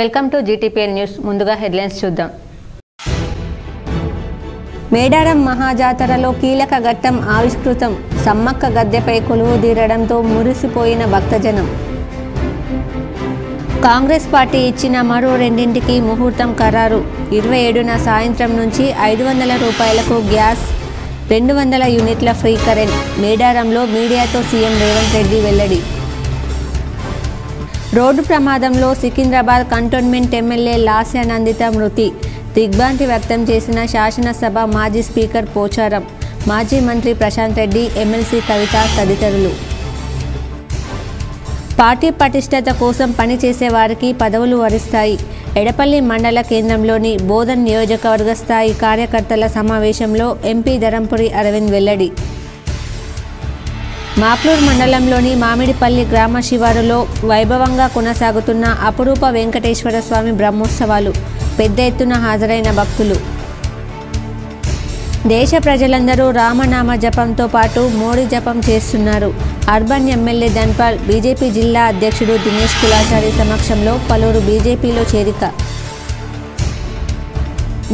Welcome to GTPL news. ముందుగా headlines చూద్దాం. మేడారం మహాజాతరలో కీలక ఘట్టం ఆవిష్కృతం. సమ్మక్క గద్దెపై కొలువుదీరడంతో మురిసిపోయిన భక్తజనం. కాంగ్రెస్ పార్టీ ఇచ్చిన మరో రెండింటికి ముహూర్తం ఖరారు. 27న సాయంత్రం నుంచి 500 రూపాయలకు గ్యాస్, 200 యూనిట్ల ఫ్రీ కరెంట్. మేడారంలో మీడియాతో సీఎం రేవంత్ రెడ్డి వెల్లడి. రోడ్డు ప్రమాదంలో సికింద్రాబాద్ కంటోన్మెంట్ ఎమ్మెల్యే లాస్య నందిత మృతి. దిగ్భ్రాంతి వ్యక్తం చేసిన శాసనసభ మాజీ స్పీకర్ పోచారం, మాజీ మంత్రి ప్రశాంత్ రెడ్డి, ఎమ్మెల్సీ కవిత తదితరులు. పార్టీ పటిష్టత కోసం పనిచేసే వారికి పదవులు వరిస్తాయి. ఎడపల్లి మండల కేంద్రంలోని బోధన్ నియోజకవర్గ స్థాయి కార్యకర్తల సమావేశంలో ఎంపీ ధరంపురి అరవింద్ వెల్లడి. మాప్లూర్ మండలంలోని మామిడిపల్లి గ్రామ శివారులో వైభవంగా కొనసాగుతున్న అపురూప వెంకటేశ్వర స్వామి బ్రహ్మోత్సవాలు. పెద్ద ఎత్తున హాజరైన భక్తులు. దేశ ప్రజలందరూ రామనామ జపంతో పాటు మోడీ జపం చేస్తున్నారు. అర్బన్ ఎమ్మెల్యే ధన్పాల్, బీజేపీ జిల్లా అధ్యక్షుడు దినేష్ కులాచారి సమక్షంలో పలువురు బీజేపీలో చేరిక.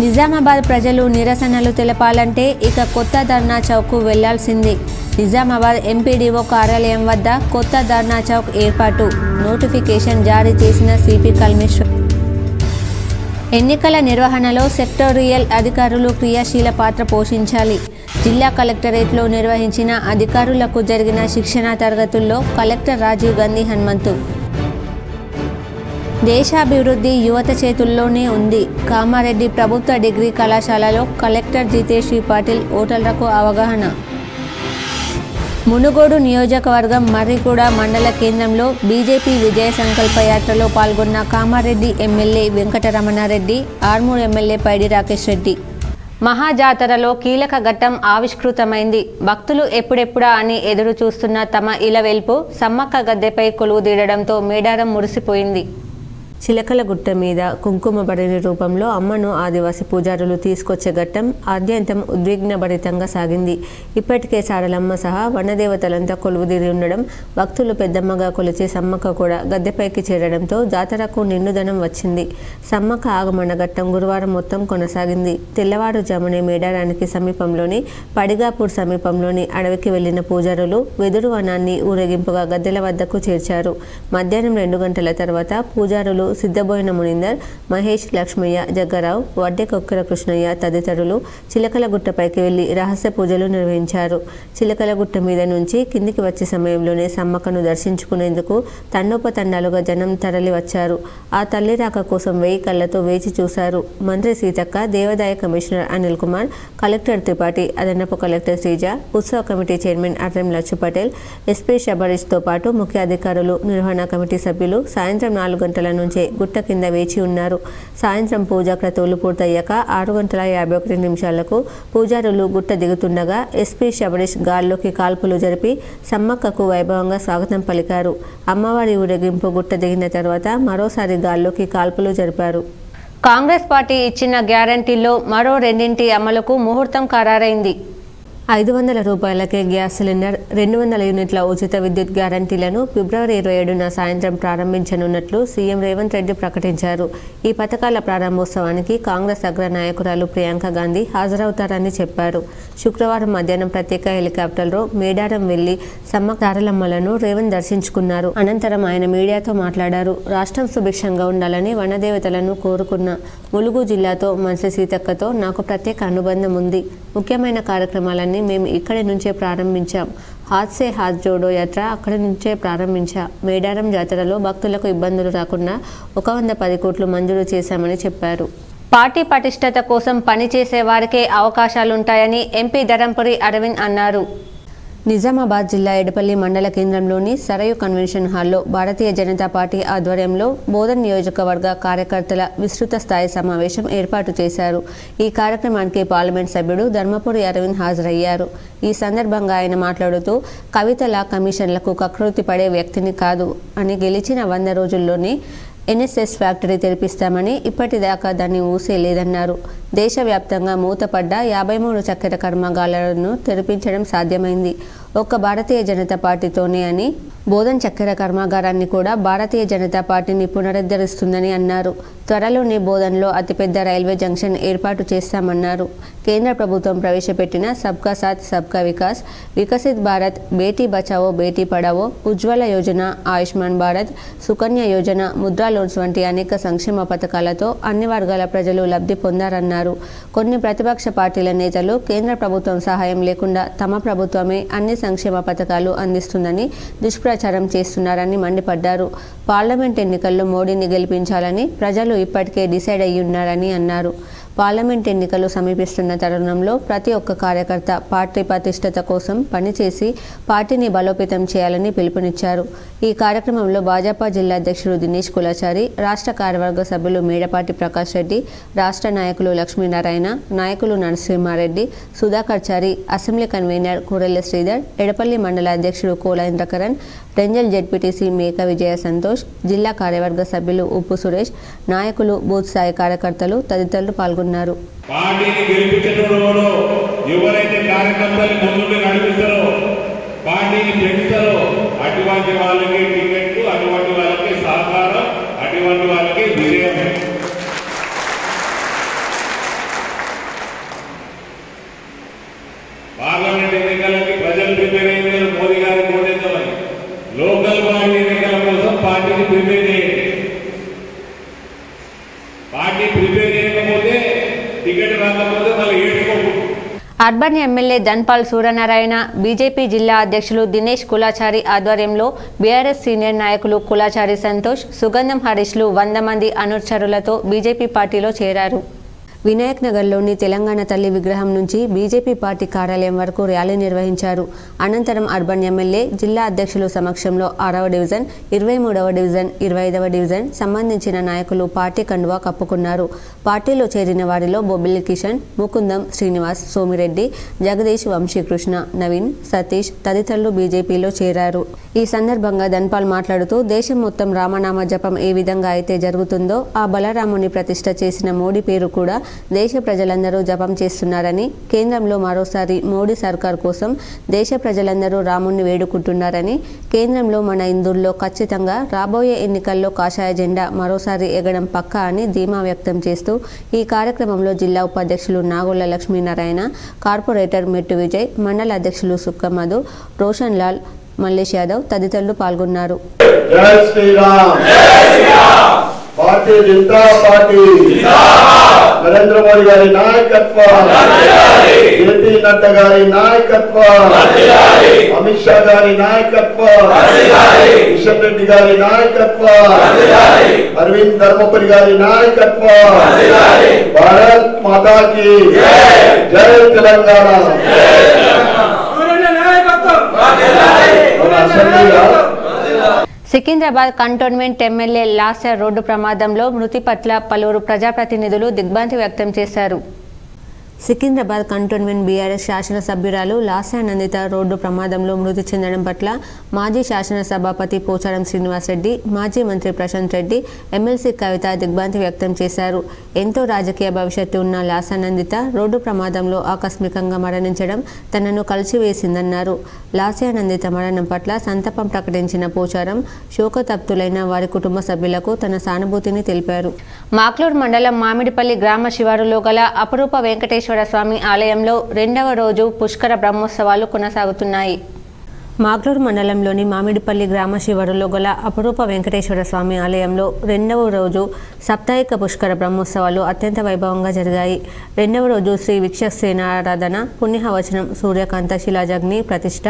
నిజామాబాద్ ప్రజలు నిరసనలు తెలపాలంటే ఇక కొత్త ధర్నా చౌక్కు వెళ్లాల్సిందే. నిజామాబాద్ ఎంపీడీఓ కార్యాలయం వద్ద కొత్త ధర్నా చౌక్ ఏర్పాటు. నోటిఫికేషన్ జారీ చేసిన సిపి కల్మేశ్వర్. ఎన్నికల నిర్వహణలో సెక్టోరియల్ అధికారులు క్రియాశీల పాత్ర పోషించాలి. జిల్లా కలెక్టరేట్లో నిర్వహించిన అధికారులకు జరిగిన శిక్షణా తరగతుల్లో కలెక్టర్ రాజీవ్ గాంధీ హనుమంతు. దేశాభివృద్ధి యువత చేతుల్లోనే ఉంది. కామారెడ్డి ప్రభుత్వ డిగ్రీ కళాశాలలో కలెక్టర్ జితేశ్వరి పాటిల్ ఓటర్లకు అవగాహన. మునుగోడు నియోజకవర్గం మర్రిగూడ మండల కేంద్రంలో బీజేపీ విజయ సంకల్ప యాత్రలో పాల్గొన్న కామారెడ్డి ఎమ్మెల్యే వెంకటరమణారెడ్డి, ఆర్మూర్ ఎమ్మెల్యే పైడి రాకేష్ రెడ్డి. మహాజాతరలో కీలక ఘట్టం ఆవిష్కృతమైంది. భక్తులు ఎప్పుడెప్పుడా అని ఎదురు చూస్తున్న తమ ఇలవెల్పు సమ్మక్క గద్దెపై కొలువుదీరడంతో మేడారం మురిసిపోయింది. చిలకలగుట్ట మీద కుంకుమ బరిని రూపంలో అమ్మను ఆదివాసి పూజారులు తీసుకొచ్చే ఘట్టం ఆద్యంతం ఉద్విగ్నభరితంగా సాగింది. ఇప్పటికే సారలమ్మ సహా వనదేవతలంతా కొలువుదీరి ఉండడం, భక్తులు పెద్దమ్మగా కొలిచే సమ్మక్క కూడా గద్దెపైకి చేరడంతో జాతరకు నిండుదనం వచ్చింది. సమ్మక్క ఆగమన ఘట్టం గురువారం మొత్తం కొనసాగింది. తెల్లవారుజామునే మేడారానికి సమీపంలోని పడిగాపూర్ సమీపంలోని అడవికి వెళ్లిన పూజారులు వెదురు వనాన్ని ఊరేగింపుగా గద్దెల వద్దకు చేర్చారు. మధ్యాహ్నం 2 గంటల తర్వాత పూజారులు సిద్ధబోయిన మునిందర్, మహేష్, లక్ష్మయ్య, జగ్గారావు, వడ్డే కొక్కెర కృష్ణయ్య తదితరులు చిలకలగుట్టపైకి వెళ్లి రహస్య పూజలు నిర్వహించారు. చిలకలగుట్ట మీద నుంచి కిందికి వచ్చే సమయంలోనే సమ్మక్కను దర్శించుకునేందుకు తండోపతండాలుగా జనం తరలి వచ్చారు. ఆ తల్లి రాక కోసం 1000 కళ్లతో వేచి చూశారు. మంత్రి సీతక్క, దేవాదాయ కమిషనర్ అనిల్ కుమార్, కలెక్టర్ త్రిపాఠి, అదనపు కలెక్టర్ శ్రీజ, ఉత్సవ committee chairman Arram Lachchu Patel, SP శబరీష్తో పాటు ముఖ్య అధికారులు, నిర్వహణ కమిటీ సభ్యులు సాయంత్రం 4 గంటల నుంచి గుట్ట కింద వేచి ఉన్నారు. సాయంత్రం పూజా క్రతువులు పూర్తయ్యాక 6:51 నిమిషాలకు పూజారులు గుట్ట దిగుతుండగా ఎస్పీ శబరీష్ గాల్లోకి కాల్పులు జరిపి సమ్మక్కకు వైభవంగా స్వాగతం పలికారు. అమ్మవారి ఊరేగింపు గుట్ట దిగిన తర్వాత మరోసారి గాల్లోకి కాల్పులు జరిపారు. కాంగ్రెస్ పార్టీ ఇచ్చిన గ్యారంటీల్లో మరో రెండింటి అమలుకు ముహూర్తం ఖరారైంది. 500 రూపాయలకే గ్యాస్ సిలిండర్, 200 యూనిట్ల ఉచిత విద్యుత్ గ్యారంటీలను ఫిబ్రవరి 27న సాయంత్రం ప్రారంభించనున్నట్లు సీఎం రేవంత్ రెడ్డి ప్రకటించారు. ఈ పథకాల ప్రారంభోత్సవానికి కాంగ్రెస్ అగ్ర నాయకురాలు ప్రియాంక గాంధీ హాజరవుతారని చెప్పారు. శుక్రవారం మధ్యాహ్నం ప్రత్యేక హెలికాప్టర్లో మేడారం వెళ్లి సమ్మక్క సారలమ్మలను రేవంత్ దర్శించుకున్నారు. అనంతరం ఆయన మీడియాతో మాట్లాడారు. రాష్ట్రం సుభిక్షంగా ఉండాలని వనదేవతలను కోరుకున్న ములుగు జిల్లాతో మంత్రి సీతక్కతో నాకు ప్రత్యేక అనుబంధం ఉంది. ముఖ్యమైన కార్యక్రమాలన్నీ మేము ఇక్కడి నుంచే ప్రారంభించాం. హాత్ సే హాత్ జోడో యాత్ర అక్కడి నుంచే ప్రారంభించా. మేడారం జాతరలో భక్తులకు ఇబ్బందులు రాకుండా 110 కోట్లు మంజూరు చేశామని చెప్పారు. పార్టీ పటిష్టత కోసం పనిచేసే వారికే అవకాశాలుంటాయని ఎంపీ ధరంపురి అరవింద్ అన్నారు. నిజామాబాద్ జిల్లా ఎడపల్లి మండల కేంద్రంలోని సరయు కన్వెన్షన్ హాల్లో భారతీయ జనతా పార్టీ ఆధ్వర్యంలో బోధన్ నియోజకవర్గ కార్యకర్తల విస్తృత స్థాయి సమావేశం ఏర్పాటు చేశారు. ఈ కార్యక్రమానికి పార్లమెంట్ సభ్యుడు ధర్మపురి అరవింద్ హాజరయ్యారు. ఈ సందర్భంగా ఆయన మాట్లాడుతూ కవితల కమిషన్లకు కకృతి పడే వ్యక్తిని కాదు అని, గెలిచిన 100 రోజుల్లోనే ఎన్ఎస్ఎస్ ఫ్యాక్టరీ తెరిపిస్తామని, ఇప్పటిదాకా దాన్ని ఊసేలేదన్నారు. దేశవ్యాప్తంగా మూతపడ్డ 53 చక్కెర కర్మాగారాలను తెరిపించడం సాధ్యమైంది ఒక్క భారతీయ జనతా పార్టీతోనే అని, బోధన్ చక్కెర కర్మాగారాన్ని కూడా భారతీయ జనతా పార్టీని పునరుద్ధరిస్తుందని అన్నారు. త్వరలోనే బోధన్లో అతిపెద్ద రైల్వే జంక్షన్ ఏర్పాటు చేస్తామన్నారు. కేంద్ర ప్రభుత్వం ప్రవేశపెట్టిన సబ్కా సాత్ సబ్కా వికాస్, వికసిత్ భారత్, బేటీ బచావో బేటీ పడావో, ఉజ్వల యోజన, ఆయుష్మాన్ భారత్, సుకన్య యోజన, ముద్రా లోన్స్ వంటి అనేక సంక్షేమ పథకాలతో అన్ని వర్గాల ప్రజలు లబ్ధి పొందారన్నారు. కొన్ని ప్రతిపక్ష పార్టీల నేతలు కేంద్ర ప్రభుత్వం సహాయం లేకుండా తమ ప్రభుత్వమే అన్ని సంక్షేమ పథకాలు అందిస్తుందని దుష్ప్రచారం చేస్తున్నారని మండిపడ్డారు. పార్లమెంట్ ఎన్నికల్లో మోడీని గెలిపించాలని ప్రజలు ఇప్పటికే డిసైడ్ అయ్యున్నారని అన్నారు. పార్లమెంట్ ఎన్నికలు సమీపిస్తున్న తరుణంలో ప్రతి ఒక్క కార్యకర్త పార్టీ ప్రతిష్టత కోసం పనిచేసి పార్టీని బలోపేతం చేయాలని పిలుపునిచ్చారు. ఈ కార్యక్రమంలో భాజపా జిల్లా అధ్యక్షుడు దినేష్ కులాచారి, రాష్ట్ర కార్యవర్గ సభ్యులు మేడపాటి ప్రకాష్ రెడ్డి, రాష్ట్ర నాయకులు లక్ష్మీనారాయణ, నాయకులు నరసింహారెడ్డి, సుధాకర్ చారి, అసెంబ్లీ కన్వీనర్ కూరెళ్ల శ్రీధర్, ఎడపల్లి మండల అధ్యక్షుడు కోలేంద్రకరణ్, రెంజల్ జెడ్పీటీసీ మేక విజయ సంతోష్, జిల్లా కార్యవర్గ సభ్యులు ఉప్పు సురేష్, నాయకులు బూత్ స్థాయి కార్యకర్తలు తదితరులు పాల్గొన్నారు. పార్టీని గెలిపించడంలో ఎవరైతే కార్యకర్తలు ముందుకు నడిపిస్తారో, పార్టీని పెంచుతారో అటువంటి వాళ్ళకి టికెట్లు, అటువంటి వాళ్ళకి సహకారం, అటువంటి వాళ్ళకి విజయం. పార్లమెంట్ ఎన్నికలకి ప్రజలు ప్రిపేర్ అయ్యారు మోదీ గారి ఓటేద్దామని. లోకల్ బాడీ ఎన్నికల కోసం పార్టీని ప్రిపేర్ చేయండి. పార్టీ ప్రిపేర్ చేయకపోతే టికెట్ రాకపోతే మళ్ళీ ఏడ్చుకోకూడదు. Urban MLA Dhanpal Suryanarayana, BJP జిల్లా అధ్యక్షులు దినేష్ కులాచారి ఆధ్వర్యంలో బీఆర్ఎస్ సీనియర్ నాయకులు కులాచారి సంతోష్, సుగంధం హరీష్లు 100 మంది అనుచరులతో బీజేపీ పార్టీలో చేరారు. వినాయక్ నగర్లోని తెలంగాణ తల్లి విగ్రహం నుంచి బీజేపీ పార్టీ కార్యాలయం వరకు ర్యాలీ నిర్వహించారు. అనంతరం అర్బన్ ఎమ్మెల్యే, జిల్లా అధ్యక్షుల సమక్షంలో 6వ డివిజన్, 23వ డివిజన్, 25వ డివిజన్ సంబంధించిన నాయకులు పార్టీ కండువా కప్పుకున్నారు. పార్టీలో చేరిన వారిలో బొబ్బిలి కిషన్, ముకుందం, శ్రీనివాస్, సోమిరెడ్డి, జగదీష్, వంశీకృష్ణ, నవీన్, సతీష్ తదితరులు బీజేపీలో చేరారు. ఈ సందర్భంగా ధన్పాల్ మాట్లాడుతూ, దేశం మొత్తం రామనామ జపం ఏ విధంగా అయితే జరుగుతుందో ఆ బలరాముని ప్రతిష్ఠ చేసిన మోడీ పేరు కూడా దేశ ప్రజలందరూ జపం చేస్తున్నారని, కేంద్రంలో మరోసారి మోడీ సర్కార్ కోసం దేశ ప్రజలందరూ రాముణ్ణి వేడుకుంటున్నారని, కేంద్రంలో మన ఇందూరులో ఖచ్చితంగా రాబోయే ఎన్నికల్లో కాషాయ జెండా మరోసారి ఎగడం పక్కా అని ధీమా వ్యక్తం చేస్తూ ఈ కార్యక్రమంలో జిల్లా ఉపాధ్యక్షులు నాగోళ్ల లక్ష్మీనారాయణ, కార్పొరేటర్ మెట్టు విజయ్, మండల అధ్యక్షులు సుక్క మధు, రోషన్ లాల్, మల్లేష్ యాదవ్ తదితరులు పాల్గొన్నారు. జై శ్రీరామ్. భారతీయ జనతా పార్టీ నరేంద్ర మోడీ గారి నాయకత్వం, జేపీ నడ్డా గారి నాయకత్వం, అమిత్ షా గారి నాయకత్వం, కిషన్ రెడ్డి గారి నాయకత్వం, అరవింద్ ధర్మపురి గారి నాయకత్వం. భారత్ మాతా కీ జై. తెలంగాణ. సికింద్రాబాద్ కంటోన్మెంట్ ఎమ్మెల్యే లాసర్ రోడ్డు ప్రమాదంలో మృతి పట్ల పలువురు ప్రజాప్రతినిధులు దిగ్భ్రాంతి వ్యక్తం చేశారు. సికింద్రాబాద్ కంటోన్మెంట్ బీఆర్ఎస్ శాసనసభ్యురాలు లాసా నందిత రోడ్డు ప్రమాదంలో మృతి చెందడం పట్ల మాజీ శాసనసభాపతి పోచారం శ్రీనివాసరెడ్డి, మాజీ మంత్రి ప్రశాంత్ రెడ్డి, ఎమ్మెల్సీ కవిత దిగ్భ్రాంతి వ్యక్తం చేశారు. ఎంతో రాజకీయ భవిష్యత్తు ఉన్న లాసా నందిత రోడ్డు ప్రమాదంలో ఆకస్మికంగా మరణించడం తనను కలిసివేసిందన్నారు. లాసా నందిత మరణం పట్ల సంతాపం ప్రకటించిన పోచారం, శోకతప్తులైన వారి కుటుంబ సభ్యులకు తన సానుభూతిని తెలిపారు. మాక్లూర్ మండలం మామిడిపల్లి గ్రామ శివారులో గల అపరూప వెంకటేశ్వర స్వామి ఆలయంలో 2వ రోజు పుష్కర బ్రహ్మోత్సవాలు కొనసాగుతున్నాయి. మాగ్లూరు మండలంలోని మామిడిపల్లి గ్రామ శివారులో గల అపరూప వెంకటేశ్వర స్వామి ఆలయంలో 2వ రోజు సాప్తాహిక పుష్కర బ్రహ్మోత్సవాలు అత్యంత వైభవంగా జరిగాయి. 2వ రోజు శ్రీ విక్షసేన ఆరాధన, పుణ్యవచనం, సూర్యకాంత శిలాజగ్ని ప్రతిష్ఠ,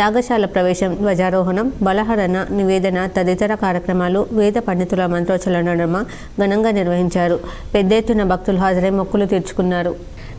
యాగశాల ప్రవేశం, ధ్వజారోహణం, బలహరణ, నివేదన తదితర కార్యక్రమాలు వేద పండితుల మంత్రోచ్చరణ నడుమ ఘనంగా నిర్వహించారు. పెద్ద ఎత్తున భక్తులు హాజరై మొక్కులు తీర్చుకున్నారు.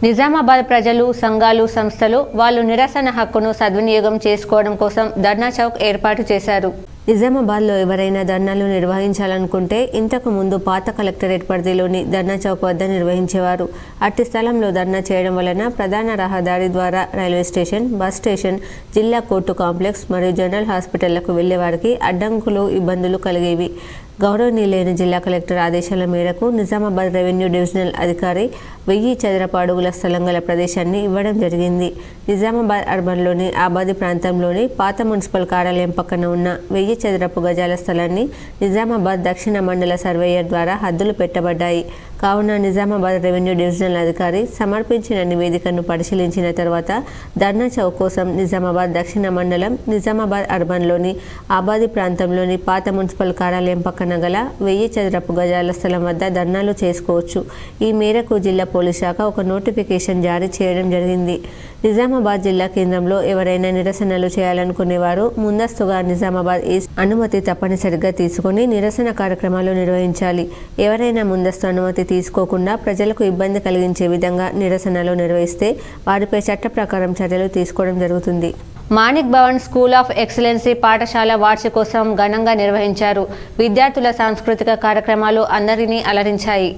నిజామాబాద్ ప్రజలు, సంఘాలు, సంస్థలు వాళ్ళు నిరసన హక్కును సద్వినియోగం చేసుకోవడం కోసం ధర్నా చౌక్ ఏర్పాటు చేశారు. నిజామాబాద్లో ఎవరైనా ధర్నాలు నిర్వహించాలనుకుంటే ఇంతకు ముందు పాత కలెక్టరేట్ పరిధిలోని ధర్నా చౌక్ వద్ద నిర్వహించేవారు. అట్టి స్థలంలో ధర్నా చేయడం వలన ప్రధాన రహదారి ద్వారా రైల్వే స్టేషన్, బస్ స్టేషన్, జిల్లా కోర్టు కాంప్లెక్స్ మరియు జనరల్ హాస్పిటళ్లకు వెళ్లే వారికి అడ్డంకులు, ఇబ్బందులు కలిగేవి. గౌరవనీయులైన జిల్లా కలెక్టర్ ఆదేశాల మేరకు నిజామాబాద్ రెవెన్యూ డివిజనల్ అధికారి 1000 చదరపు అడుగుల స్థలం గల ప్రదేశాన్ని ఇవ్వడం జరిగింది. నిజామాబాద్ అర్బన్లోని ఆబాది ప్రాంతంలోని పాత మున్సిపల్ కార్యాలయం పక్కన ఉన్న 1000 చదరపు గజాల స్థలాన్ని నిజామాబాద్ దక్షిణ మండల సర్వేయర్ ద్వారా హద్దులు పెట్టబడ్డాయి. కావున నిజామాబాద్ రెవెన్యూ డివిజనల్ అధికారి సమర్పించిన నివేదికను పరిశీలించిన తర్వాత ధర్నా చౌక్ కోసం నిజామాబాద్ దక్షిణ మండలం, నిజామాబాద్ అర్బన్లోని ఆబాది ప్రాంతంలోని పాత మున్సిపల్ కార్యాలయం పక్కన గల 1000 చదరపు గజాల స్థలం వద్ద ధర్నాలు చేసుకోవచ్చు. ఈ మేరకు జిల్లా పోలీస్ శాఖ ఒక నోటిఫికేషన్ జారీ చేయడం జరిగింది. నిజామాబాద్ జిల్లా కేంద్రంలో ఎవరైనా నిరసనలు చేయాలనుకునేవారు ముందస్తుగా నిజామాబాద్ ఈస్ట్ అనుమతి తప్పనిసరిగా తీసుకుని నిరసన కార్యక్రమాలు నిర్వహించాలి. ఎవరైనా ముందస్తు అనుమతి తీసుకోకుండా ప్రజలకు ఇబ్బంది కలిగించే విధంగా నిరసనలు నిర్వహిస్తే వారిపై చట్ట ప్రకారం చర్యలు తీసుకోవడం జరుగుతుంది. Manik Bhavan school of excellency పాఠశాల వార్షికోత్సవం ఘనంగా నిర్వహించారు. విద్యార్థుల సాంస్కృతిక కార్యక్రమాలు అందరినీ అలరించాయి.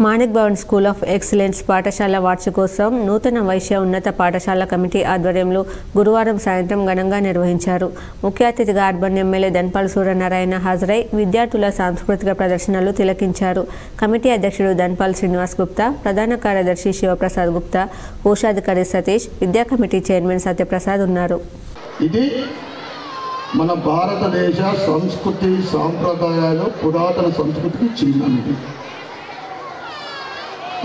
Manik Bhavan school of excellence పాఠశాల వార్షికోత్సవం నూతన వైశ్య ఉన్నత పాఠశాల కమిటీ ఆధ్వర్యంలో గురువారం సాయంత్రం ఘనంగా నిర్వహించారు. ముఖ్య అతిథిగా అర్బన్ ఎమ్మెల్యే ధన్పాల్ సూర్యనారాయణ హాజరై విద్యార్థుల సాంస్కృతిక ప్రదర్శనలు తిలకించారు. కమిటీ అధ్యక్షుడు ధన్పాల్ శ్రీనివాస్ గుప్తా, ప్రధాన కార్యదర్శి శివప్రసాద్ గుప్తా, కోశాధికారి సతీష్, విద్యా కమిటీ చైర్మన్ సత్యప్రసాద్ ఉన్నారు. ఇది మన భారతదేశ సంస్కృతి, సాంప్రదాయాలు, పురాతన సంస్కృతికి చిహ్నం. ఇది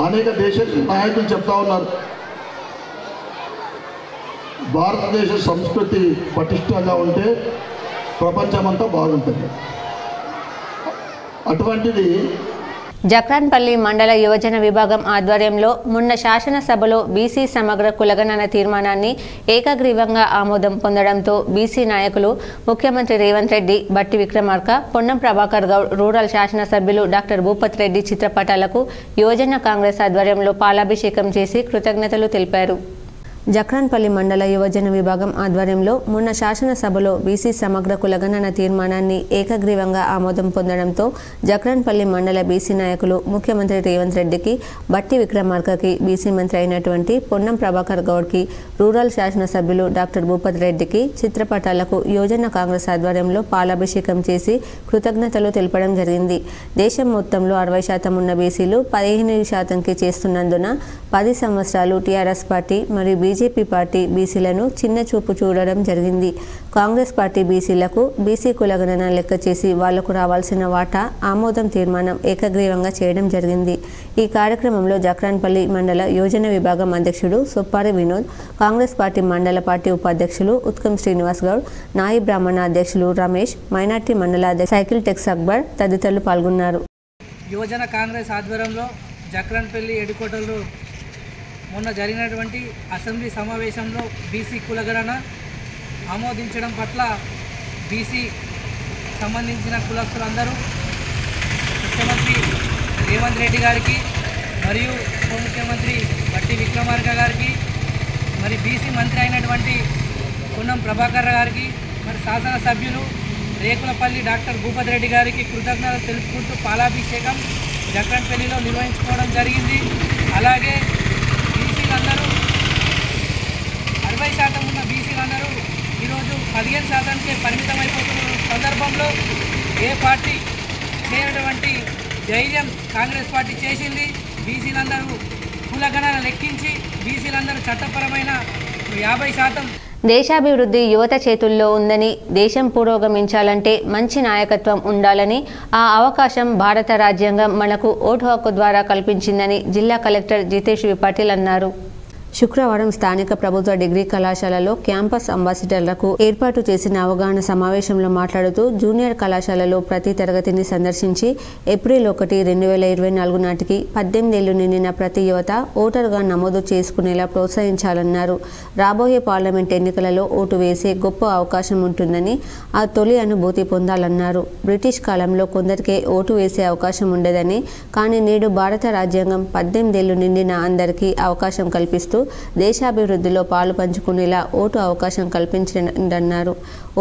అనేక దేశ నాయకులు చెప్తా ఉన్నారు, భారతదేశ సంస్కృతి పటిష్టంగా ఉంటే ప్రపంచమంతా బాగుంటుంది. అటువంటిది జక్రాన్పల్లి మండల యువజన విభాగం ఆధ్వర్యంలో మొన్న శాసనసభలో బీసీ సమగ్ర కులగణన తీర్మానాన్ని ఏకగ్రీవంగా ఆమోదం పొందడంతో బీసీ నాయకులు ముఖ్యమంత్రి రేవంత్ రెడ్డి, బట్టి విక్రమార్క, పొన్నం ప్రభాకర్ గౌడ్, రూరల్ శాసనసభ్యులు డాక్టర్ భూపత్ రెడ్డి చిత్రపటాలకు యువజన కాంగ్రెస్ ఆధ్వర్యంలో పాలాభిషేకం చేసి కృతజ్ఞతలు తెలిపారు. జక్రాన్పల్లి మండల యువజన విభాగం ఆధ్వర్యంలో మొన్న శాసనసభలో బీసీ సమగ్ర కులగణన తీర్మానాన్ని ఏకగ్రీవంగా ఆమోదం పొందడంతో జక్రాన్పల్లి మండల బీసీ నాయకులు ముఖ్యమంత్రి రేవంత్ రెడ్డికి, బట్టి విక్రమార్కకి, బీసీ మంత్రి అయినటువంటి పొన్నం ప్రభాకర్ గౌడ్కి, రూరల్ శాసనసభ్యులు డాక్టర్ భూపత్ రెడ్డికి చిత్రపటాలకు యువజన కాంగ్రెస్ ఆధ్వర్యంలో పాలాభిషేకం చేసి కృతజ్ఞతలు తెలపడం జరిగింది. దేశం మొత్తంలో 60% ఉన్న బీసీలు 15% చేస్తున్నందున 10 సంవత్సరాలు టీఆర్ఎస్ పార్టీ మరియు బీజేపీ పార్టీ బీసీలను చిన్న చూపు చూడడం జరిగింది. కాంగ్రెస్ పార్టీ బీసీలకు బీసీ కులగణన లెక్క చేసి వాళ్లకు రావాల్సిన వాటా ఆమోదం తీర్మానం ఏకగ్రీవంగా చేయడం జరిగింది. ఈ కార్యక్రమంలో జక్రాన్పల్లి మండల యోజన విభాగం అధ్యక్షుడు సొప్పారి వినోద్, కాంగ్రెస్ పార్టీ మండల పార్టీ ఉపాధ్యక్షులు ఉత్కం శ్రీనివాస్ గౌడ్, నాయి బ్రాహ్మణ అధ్యక్షులు రమేష్, మైనార్టీ మండల అధ్యక్షులు సైకిల్ టెక్స్ అక్బర్ తదితరులు పాల్గొన్నారు. యువజన కాంగ్రెస్ ఆధ్వర్యంలో జక్రాన్పల్లి ఎడికోటలో మొన్న జరిగినటువంటి అసెంబ్లీ సమావేశంలో బీసీ కులగణన ఆమోదించడం పట్ల బీసీ సంబంధించిన కులస్తులందరూ ముఖ్యమంత్రి రేవంత్ రెడ్డి గారికి మరియు ఉప ముఖ్యమంత్రి బట్టి విక్రమార్క గారికి, మరి బీసీ మంత్రి అయినటువంటి పొన్నం ప్రభాకర్ గారికి, మరి శాసనసభ్యులు రేకులపల్లి డాక్టర్ భూపత్ రెడ్డి గారికి కృతజ్ఞతలు తెలుపుకుంటూ పాలాభిషేకం జక్రాన్పల్లిలో నిర్వహించుకోవడం జరిగింది. అలాగే బీసీలందరూ 60% ఉన్న బీసీలందరూ ఈరోజు 15%కే పరిమితమైపోతున్న సందర్భంలో ఏ పార్టీ చేయనటువంటి ధైర్యం కాంగ్రెస్ పార్టీ చేసింది. బీసీలందరూ కులగణన లెక్కించి బీసీలందరూ చట్టపరమైన 50%. దేశాభివృద్ధి యువత చేతుల్లో ఉందని, దేశం పురోగమించాలంటే మంచి నాయకత్వం ఉండాలని, ఆ అవకాశం భారత రాజ్యాంగం మనకు ఓటు హక్కు ద్వారా కల్పించిందని జిల్లా కలెక్టర్ జితేష్ వి పాటిల్ అన్నారు. శుక్రవారం స్థానిక ప్రభుత్వ డిగ్రీ కళాశాలలో క్యాంపస్ అంబాసిడర్లకు ఏర్పాటు చేసిన అవగాహన సమావేశంలో మాట్లాడుతూ జూనియర్ కళాశాలలో ప్రతి తరగతిని సందర్శించి ఏప్రిల్ 1, 2024 నాటికి 18 ఏళ్లు నిండిన ప్రతి యువత ఓటరుగా నమోదు చేసుకునేలా ప్రోత్సహించాలన్నారు. రాబోయే పార్లమెంట్ ఎన్నికలలో ఓటు వేసే గొప్ప అవకాశం ఉంటుందని, ఆ తొలి అనుభూతి పొందాలన్నారు. బ్రిటిష్ కాలంలో కొందరికే ఓటు వేసే అవకాశం ఉండేదని, కానీ నేడు భారత రాజ్యాంగం 18 ఏళ్లు నిండిన అందరికీ అవకాశం కల్పిస్తూ దేశాభివృద్ధిలో పాలు పంచుకునేలా ఓటు అవకాశం కల్పించండన్నారు.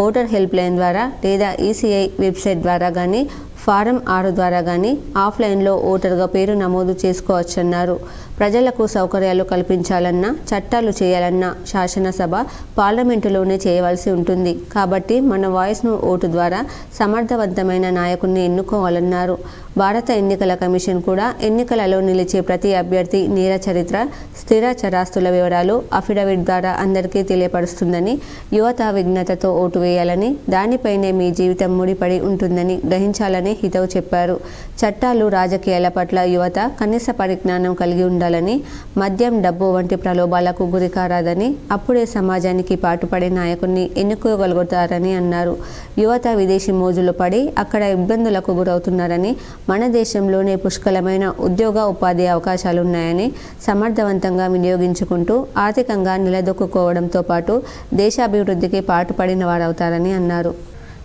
ఓటర్ హెల్ప్ లైన్ ద్వారా లేదా ఈసీఐ వెబ్సైట్ ద్వారా కానీ ఫారం 6 ద్వారా కానీ ఆఫ్లైన్లో ఓటర్గా పేరు నమోదు చేసుకోవచ్చన్నారు. ప్రజలకు సౌకర్యాలు కల్పించాలన్నా చట్టాలు చేయాలన్నా శాసనసభ పార్లమెంటులోనే చేయవలసి ఉంటుంది. కాబట్టి మన వాయిస్ను ఓటు ద్వారా సమర్థవంతమైన నాయకుడిని ఎన్నుకోవాలన్నారు. భారత ఎన్నికల కమిషన్ కూడా ఎన్నికలలో నిలిచే ప్రతి అభ్యర్థి నేర చరిత్ర, స్థిర చరాస్తుల వివరాలు అఫిడవిట్ ద్వారా అందరికీ తెలియపరుస్తుందని, యువత విజ్ఞతతో ఓటు వేయాలని, దానిపైనే మీ జీవితం ముడిపడి ఉంటుందని గ్రహించాలని హితవు చెప్పారు. చట్టాలు, రాజకీయాల పట్ల యువత కనీస పరిజ్ఞానం కలిగి ఉండాలని, మద్యం, డబ్బు వంటి ప్రలోభాలకు గురికారాదని, అప్పుడే సమాజానికి పాటుపడే నాయకుడిని ఎన్నుకోగలుగుతారని అన్నారు. యువత విదేశీ మోజులు పడి అక్కడ ఇబ్బందులకు గురవుతున్నారని, మన దేశంలోనే పుష్కలమైన ఉద్యోగ ఉపాధి అవకాశాలున్నాయని సమర్థవంతంగా వినియోగించుకుంటూ ఆర్థికంగా నిలదొక్కుకోవడంతో పాటు దేశాభివృద్ధికి పాటుపడిన వారవుతారని అన్నారు.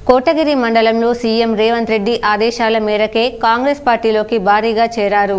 కోటగిరి మండలంలో సీఎం రేవంత్ రెడ్డి ఆదేశాల మేరకే కాంగ్రెస్ పార్టీలోకి భారీగా చేరారు.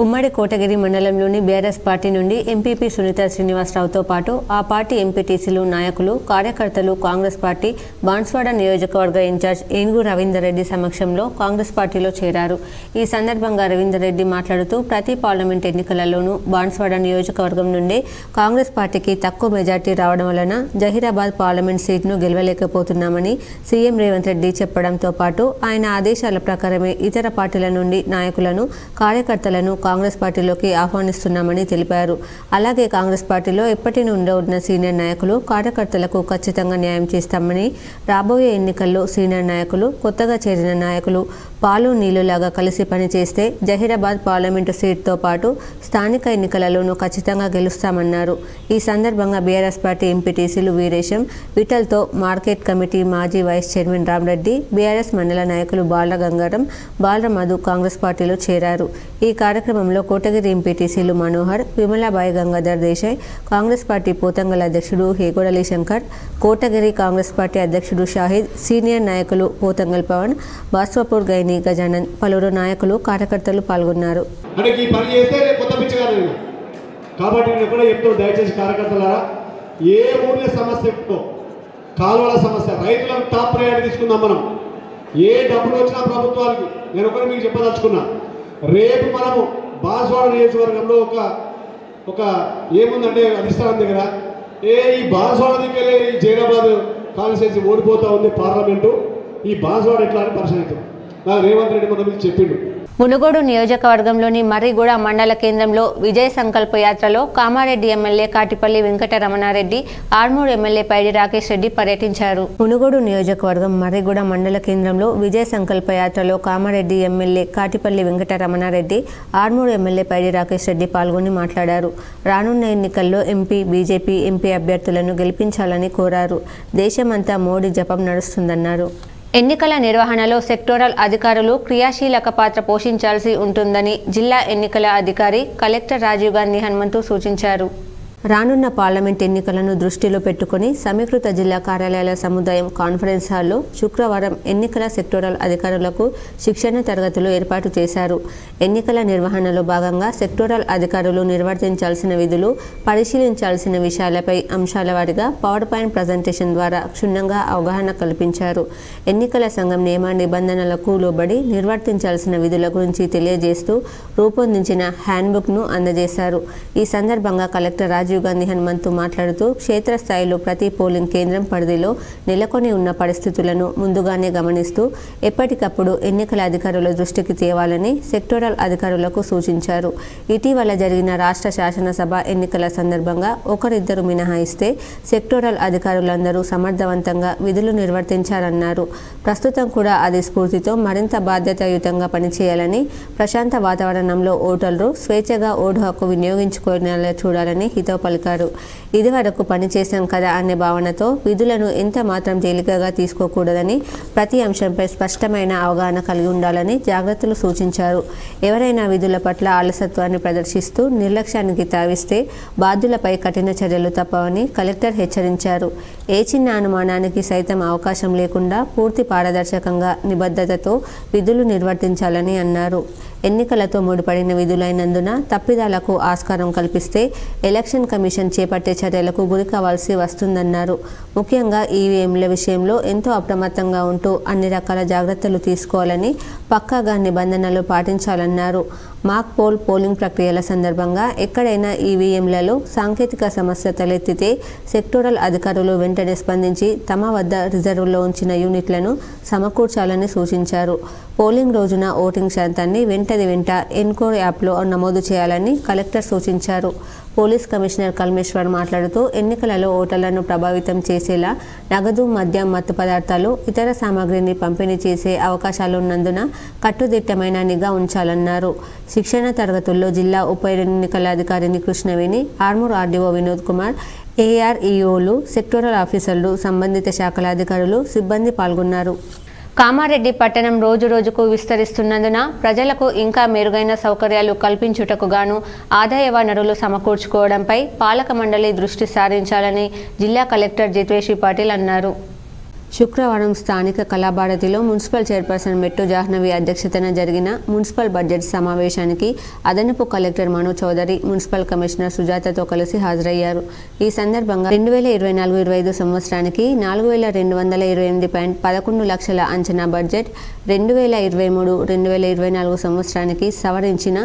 ఉమ్మడి కోటగిరి మండలంలోని బీఆర్ఎస్ పార్టీ నుండి ఎంపీపీ సునీత శ్రీనివాసరావుతో పాటు ఆ పార్టీ ఎంపీటీసీలు, నాయకులు, కార్యకర్తలు కాంగ్రెస్ పార్టీ బాన్స్వాడ నియోజకవర్గ ఇన్ఛార్జ్ ఏనుగు రవీందర్ రెడ్డి సమక్షంలో కాంగ్రెస్ పార్టీలో చేరారు. ఈ సందర్భంగా రవీందర్ రెడ్డి మాట్లాడుతూ ప్రతి పార్లమెంట్ ఎన్నికలలోనూ బాన్స్వాడ నియోజకవర్గం నుండి కాంగ్రెస్ పార్టీకి తక్కువ మెజార్టీ రావడం వలన జహీరాబాద్ పార్లమెంట్ సీట్ను గెలవలేకపోతున్నామని సీఎం రేవంత్ రెడ్డి చెప్పడంతో పాటు ఆయన ఆదేశాల ప్రకారమే ఇతర పార్టీల నుండి నాయకులను, కార్యకర్తలను కాంగ్రెస్ పార్టీలోకి ఆహ్వానిస్తున్నామని తెలిపారు. అలాగే కాంగ్రెస్ పార్టీలో ఎప్పటి నుండో ఉన్న సీనియర్ నాయకులు, కార్యకర్తలకు ఖచ్చితంగా న్యాయం చేస్తామని, రాబోయే ఎన్నికల్లో సీనియర్ నాయకులు, కొత్తగా చేరిన నాయకులు పాలు నీళ్లులాగా కలిసి పనిచేస్తే జహీరాబాద్ పార్లమెంటు సీట్తో పాటు స్థానిక ఎన్నికలలోనూ ఖచ్చితంగా గెలుస్తామన్నారు. ఈ సందర్భంగా బీఆర్ఎస్ పార్టీ ఎంపీటీసీలు వీరేశం, విఠల్తో మార్కెట్ కమిటీ మాజీ వైస్ చైర్మన్ రామరెడ్డి, బీఆర్ఎస్ మండల నాయకులు బాల గంగారం, బాల మధు కాంగ్రెస్ పార్టీలో చేరారు. ఈ కార్యక్రమంలో కోటగిరి ఎంపీటీసీలు మనోహర్, విమలాబాయి, గంగాధర్ దేశాయ్, కాంగ్రెస్ పార్టీ పోతంగల్ అధ్యక్షుడు హేగొడలి శంకర్, కోటగిరి కాంగ్రెస్ పార్టీ అధ్యక్షుడు షాహిద్, సీనియర్ నాయకులు పోతంగల్ పవన్, బాస్వాపూర్ గైని గజానంద్, పలువురు నాయకులు, కార్యకర్తలు పాల్గొన్నారు. కాబట్టి నేను ఎక్కడ చెప్తాను, దయచేసి కార్యకర్తలారా, ఏ ఊర్ల సమస్య, కాలువల సమస్య, రైతులకు టాప్ ప్రయారిటీ తీసుకుందాం. మనం ఏ డబ్బులు వచ్చినా ప్రభుత్వానికి, నేను ఒకటి మీకు చెప్పదలుచుకున్నా, రేపు మనము బాన్స్వాడ నియోజకవర్గంలో ఒక ఏముందంటే అధిష్టానం దగ్గర ఈ బాన్స్వాడ దగ్గర ఈ జైరాబాద్ కాన్స్టిట్యున్సీ ఓడిపోతూ ఉంది పార్లమెంటు, ఈ బాన్స్వాడ ఎట్లా అని పరిశీలి అవుతాం. నాకు రేవంత్ రెడ్డి మన మీకు చెప్పిండు. మునుగోడు నియోజకవర్గంలోని మర్రిగూడ మండల కేంద్రంలో విజయ సంకల్ప యాత్రలో కామారెడ్డి ఎమ్మెల్యే కాటిపల్లి వెంకటరమణారెడ్డి, ఆర్మూర్ ఎమ్మెల్యే పైడి రాకేష్ రెడ్డి పర్యటించారు. మునుగోడు నియోజకవర్గం మర్రిగూడ మండల కేంద్రంలో విజయ సంకల్ప యాత్రలో కామారెడ్డి ఎమ్మెల్యే కాటిపల్లి వెంకటరమణారెడ్డి, ఆర్మూర్ ఎమ్మెల్యే పైడి రాకేష్ రెడ్డి పాల్గొని మాట్లాడారు. రానున్న ఎన్నికల్లో బీజేపీ ఎంపీ అభ్యర్థులను గెలిపించాలని కోరారు. దేశమంతా మోడీ జపం నడుస్తుందన్నారు. ఎన్నికల నిర్వహణలో సెక్టోరల్ అధికారులు క్రియాశీలక పాత్ర పోషించాల్సి ఉంటుందని జిల్లా ఎన్నికల అధికారి కలెక్టర్ రాజీవ్ గాంధీ హనుమంతు సూచించారు. రానున్న పార్లమెంట్ ఎన్నికలను దృష్టిలో పెట్టుకుని సమీకృత జిల్లా కార్యాలయాల సముదాయం కాన్ఫరెన్స్ హాల్లో శుక్రవారం ఎన్నికల సెక్టోరల్ అధికారులకు శిక్షణ తరగతులు ఏర్పాటు చేశారు. ఎన్నికల నిర్వహణలో భాగంగా సెక్టోరల్ అధికారులు నిర్వర్తించాల్సిన విధులు, పరిశీలించాల్సిన విషయాలపై అంశాల వారీగా పవర్ పాయింట్ ప్రజెంటేషన్ ద్వారా క్షుణ్ణంగా అవగాహన కల్పించారు. ఎన్నికల సంఘం నియమ నిబంధనలకు లోబడి నిర్వర్తించాల్సిన విధుల గురించి తెలియజేస్తూ రూపొందించిన హ్యాండ్బుక్ను అందజేశారు. ఈ సందర్భంగా కలెక్టర్ రాజీవ్ గాంధీ హనుమంతు మాట్లాడుతూ క్షేత్రస్థాయిలో ప్రతి పోలింగ్ కేంద్రం పరిధిలో నెలకొని ఉన్న పరిస్థితులను ముందుగానే గమనిస్తూ ఎప్పటికప్పుడు ఎన్నికల అధికారుల దృష్టికి తేవాలని సెక్టోరల్ అధికారులకు సూచించారు. ఇటీవల జరిగిన రాష్ట్ర శాసనసభ ఎన్నికల సందర్భంగా ఒకరిద్దరు మినహాయిస్తే సెక్టోరల్ అధికారులందరూ సమర్థవంతంగా విధులు నిర్వర్తించారన్నారు. ప్రస్తుతం కూడా అదే స్ఫూర్తితో మరింత బాధ్యతాయుతంగా పనిచేయాలని, ప్రశాంత వాతావరణంలో ఓటర్లు స్వేచ్ఛగా ఓటు హక్కు వినియోగించుకునేలా చూడాలని హితవు పలికారు. ఇదివరకు పనిచేశాం కదా అనే భావనతో విధులను ఎంత మాత్రం తేలికగా తీసుకోకూడదని, ప్రతి అంశంపై స్పష్టమైన అవగాహన కలిగి ఉండాలని జాగ్రత్తలు సూచించారు. ఎవరైనా విధుల పట్ల అలసత్వాన్ని ప్రదర్శిస్తూ నిర్లక్ష్యానికి తావిస్తే బాధ్యులపై కఠిన చర్యలు తప్పవని కలెక్టర్ హెచ్చరించారు. ఏ చిన్న అనుమానానికి సైతం అవకాశం లేకుండా పూర్తి పారదర్శకంగా, నిబద్ధతతో విధులు నిర్వర్తించాలని అన్నారు. ఎన్నికలతో ముడిపడిన విధులైనందున తప్పిదాలకు ఆస్కారం కల్పిస్తే ఎలక్షన్ ఎలక్షన్ కమిషన్ చేపట్టే చర్యలకు గురి కావాల్సి వస్తుందన్నారు. ముఖ్యంగా ఈవీఎంల విషయంలో ఎంతో అప్రమత్తంగా ఉంటూ అన్ని రకాల జాగ్రత్తలు తీసుకోవాలని, పక్కాగా నిబంధనలు పాటించాలన్నారు. మాక్ పోలింగ్ ప్రక్రియల సందర్భంగా ఎక్కడైనా ఈవీఎంలలో సాంకేతిక సమస్య తలెత్తితే సెక్టోరల్ అధికారులు వెంటనే స్పందించి తమ వద్ద రిజర్వులో ఉంచిన యూనిట్లను సమకూర్చాలని సూచించారు. పోలింగ్ రోజున ఓటింగ్ శాతాన్ని వెంట ఎన్కోర్ యాప్లో నమోదు చేయాలని కలెక్టర్ సూచించారు. పోలీస్ కమిషనర్ కల్మేశ్వర్ మాట్లాడుతూ ఎన్నికలలో ఓటర్లను ప్రభావితం చేసేలా నగదు, మద్యం, మత్తు పదార్థాలు, ఇతర సామాగ్రిని పంపిణీ చేసే అవకాశాలున్నందున కట్టుదిట్టమైన నిఘా ఉంచాలన్నారు. శిక్షణ తరగతుల్లో జిల్లా ఉప ఎన్నికల అధికారిని కృష్ణవేణి, ఆర్మూర్ ఆర్డీఓ వినోద్ కుమార్, ఏఆర్ఈఓలు, సెక్టోరల్ ఆఫీసర్లు, సంబంధిత శాఖల అధికారులు, సిబ్బంది పాల్గొన్నారు. కామారెడ్డి పట్టణం రోజురోజుకు విస్తరిస్తున్నందున ప్రజలకు ఇంకా మెరుగైన సౌకర్యాలు కల్పించుటకు గాను ఆదాయ వనరులు సమకూర్చుకోవడంపై పాలక మండలి దృష్టి సారించాలని జిల్లా కలెక్టర్ జితేష్ పాటిల్ అన్నారు. శుక్రవారం స్థానిక కళాభారతిలో మున్సిపల్ చైర్పర్సన్ మెట్టు జాహ్నవి అధ్యక్షతన జరిగిన మున్సిపల్ బడ్జెట్ సమావేశానికి అదనపు కలెక్టర్ మను చౌదరి, మున్సిపల్ కమిషనర్ సుజాతతో కలిసి హాజరయ్యారు. ఈ సందర్భంగా 2024-25 సంవత్సరానికి 4228.11 లక్షల అంచనా బడ్జెట్, 2023-2024 సంవత్సరానికి సవరించిన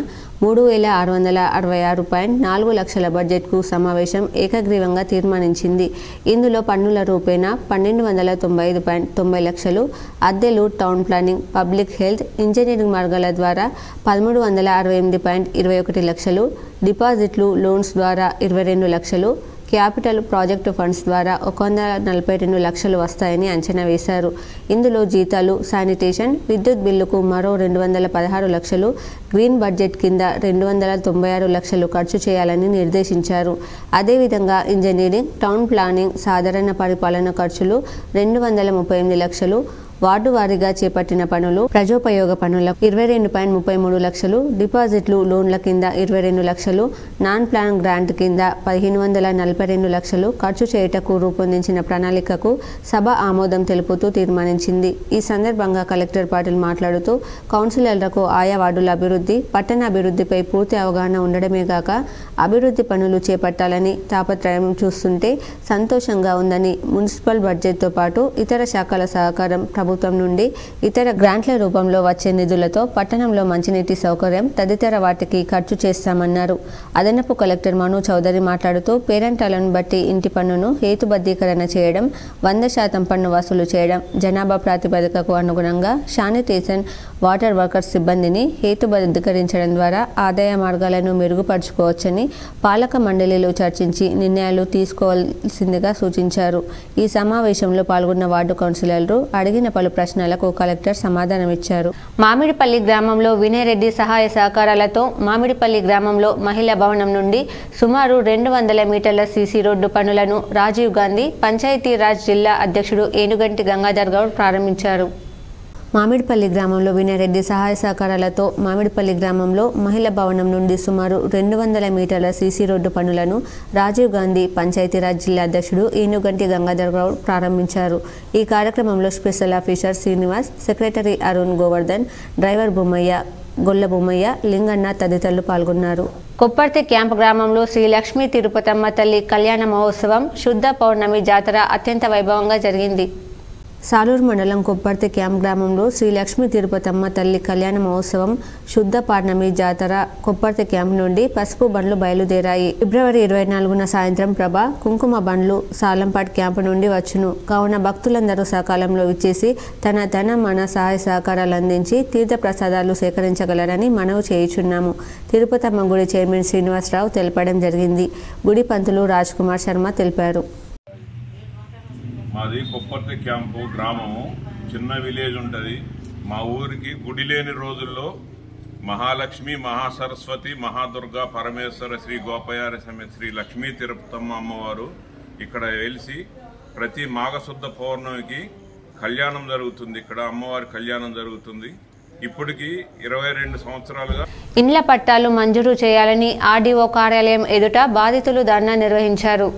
3666.4 లక్షల బడ్జెట్కు సమావేశం ఏకగ్రీవంగా తీర్మానించింది. ఇందులో పన్నుల రూపేణా 1295.90 లక్షలు, అద్దెలు, town planning, public health, engineering మార్గాల ద్వారా 1368.21 లక్షలు, డిపాజిట్లు, లోన్స్ ద్వారా 22 లక్షలు, క్యాపిటల్ ప్రాజెక్టు ఫండ్స్ ద్వారా 142 లక్షలు వస్తాయని అంచనా వేశారు. ఇందులో జీతాలు, శానిటేషన్, విద్యుత్ బిల్లుకు మరో 216 లక్షలు, గ్రీన్ బడ్జెట్ కింద 296 లక్షలు ఖర్చు చేయాలని నిర్దేశించారు. అదేవిధంగా ఇంజనీరింగ్, టౌన్ ప్లానింగ్, సాధారణ పరిపాలన ఖర్చులు 238 లక్షలు, వార్డు వారీగా చేపట్టిన పనులు, ప్రజోపయోగ పనులకు 22.33 లక్షలు, డిపాజిట్లు, లోన్ల కింద 22 లక్షలు, నాన్ ప్లాన్ గ్రాంట్ కింద 1542 లక్షలు ఖర్చు చేయుటకు రూపొందించిన ప్రణాళికకు సభ ఆమోదం తెలుపుతూ తీర్మానించింది. ఈ సందర్భంగా కలెక్టర్ పాటిల్ మాట్లాడుతూ కౌన్సిలర్లకు ఆయా వార్డుల అభివృద్ధి, పట్టణ అభివృద్ధిపై పూర్తి అవగాహన ఉండడమే కాక అభివృద్ధి పనులు చేపట్టాలని తాపత్రయం చూస్తుంటే సంతోషంగా ఉందని, మున్సిపల్ బడ్జెట్తో పాటు ఇతర శాఖల సహకారం, ప్రభుత్వం నుండి ఇతర గ్రాంట్ల రూపంలో వచ్చే నిధులతో పట్టణంలో మంచినీటి సౌకర్యం తదితర వాటికి ఖర్చు చేస్తామన్నారు. అదనపు కలెక్టర్ మను చౌదరి మాట్లాడుతూ పేరెంటాలను బట్టి ఇంటి పన్నును హేతుబద్ధీకరణ చేయడం, 100% పన్ను వసూలు చేయడం, జనాభా ప్రాతిపదికకు అనుగుణంగా శానిటేషన్, వాటర్ వర్కర్స్ సిబ్బందిని హేతుబద్ధీకరించడం ద్వారా ఆదాయ మార్గాలను మెరుగుపరుచుకోవచ్చని పాలక మండలిలో చర్చించి నిర్ణయాలు తీసుకోవాల్సిందిగా సూచించారు. ఈ సమావేశంలో పాల్గొన్న వార్డు కౌన్సిలర్లు అడిగిన పలు ప్రశ్నలకు కలెక్టర్ సమాధానమిచ్చారు. మామిడిపల్లి గ్రామంలో వినయరెడ్డి సహాయ సహకారాలతో మామిడిపల్లి గ్రామంలో మహిళా భవనం నుండి సుమారు 200 మీటర్ల సీసీ రోడ్డు పనులను రాజీవ్ గాంధీ పంచాయతీరాజ్ జిల్లా అధ్యక్షుడు ఏనుగంటి గంగాధర్ గౌడ్ ప్రారంభించారు. మామిడిపల్లి గ్రామంలో వినయరెడ్డి సహాయ సహకారాలతో మామిడిపల్లి గ్రామంలో మహిళా భవనం నుండి సుమారు 200 మీటర్ల సీసీ రోడ్డు పనులను రాజీవ్ గాంధీ పంచాయతీరాజ్ జిల్లా అధ్యక్షుడు ఏనుగంటి గంగాధర్ గౌడ్ ప్రారంభించారు. ఈ కార్యక్రమంలో special officer Srinivas, secretary Arun Govardhan, driver Bommayya, గొల్ల బొమ్మయ్య, లింగన్న తదితరులు పాల్గొన్నారు. కొప్పర్తి క్యాంప్ గ్రామంలో శ్రీ లక్ష్మీ తిరుపతమ్మ తల్లి కళ్యాణ మహోత్సవం, శుద్ధ పౌర్ణమి జాతర అత్యంత వైభవంగా జరిగింది. సాలూరు మండలం కొప్పర్తి క్యాంప్ గ్రామంలో శ్రీ లక్ష్మీ తిరుపతమ్మ తల్లి కళ్యాణ మహోత్సవం, శుద్ధ పౌర్ణమి జాతర కొప్పర్తి క్యాంప్ నుండి పసుపు బండ్లు బయలుదేరాయి. ఫిబ్రవరి 24న సాయంత్రం ప్రభ, కుంకుమ బండ్లు సాలంపాట్ క్యాంపు నుండి వచ్చును. కావున భక్తులందరూ సకాలంలో విచ్చేసి తన మన సహాయ సహకారాలు అందించి తీర్థ ప్రసాదాలు సేకరించగలరని మనవి చేయుచున్నాము. తిరుపతమ్మ గుడి చైర్మన్ శ్రీనివాసరావు తెలపడం జరిగింది. గుడి పంతులు రాజ్ కుమార్ శర్మ తెలిపారు. మాది కొప్పర్తి క్యాంపు గ్రామము, చిన్న విలేజ్ ఉంటుంది. మా ఊరికి గుడి లేని రోజుల్లో మహాలక్ష్మి, మహాసరస్వతి, మహాదుర్గా, పరమేశ్వర, శ్రీ గోపయారి సమేత శ్రీ లక్ష్మీ తిరుపతమ్మ అమ్మవారు ఇక్కడ వెలిసి ప్రతి మాఘశుద్ధ పౌర్ణమికి కళ్యాణం జరుగుతుంది. ఇక్కడ అమ్మవారి కళ్యాణం జరుగుతుంది. ఇప్పటికి 22 సంవత్సరాలుగా ఇండ్ల పట్టాలు మంజూరు చేయాలని ఆర్డీఓ కార్యాలయం ఎదుట బాధితులు ధర్నా నిర్వహించారు.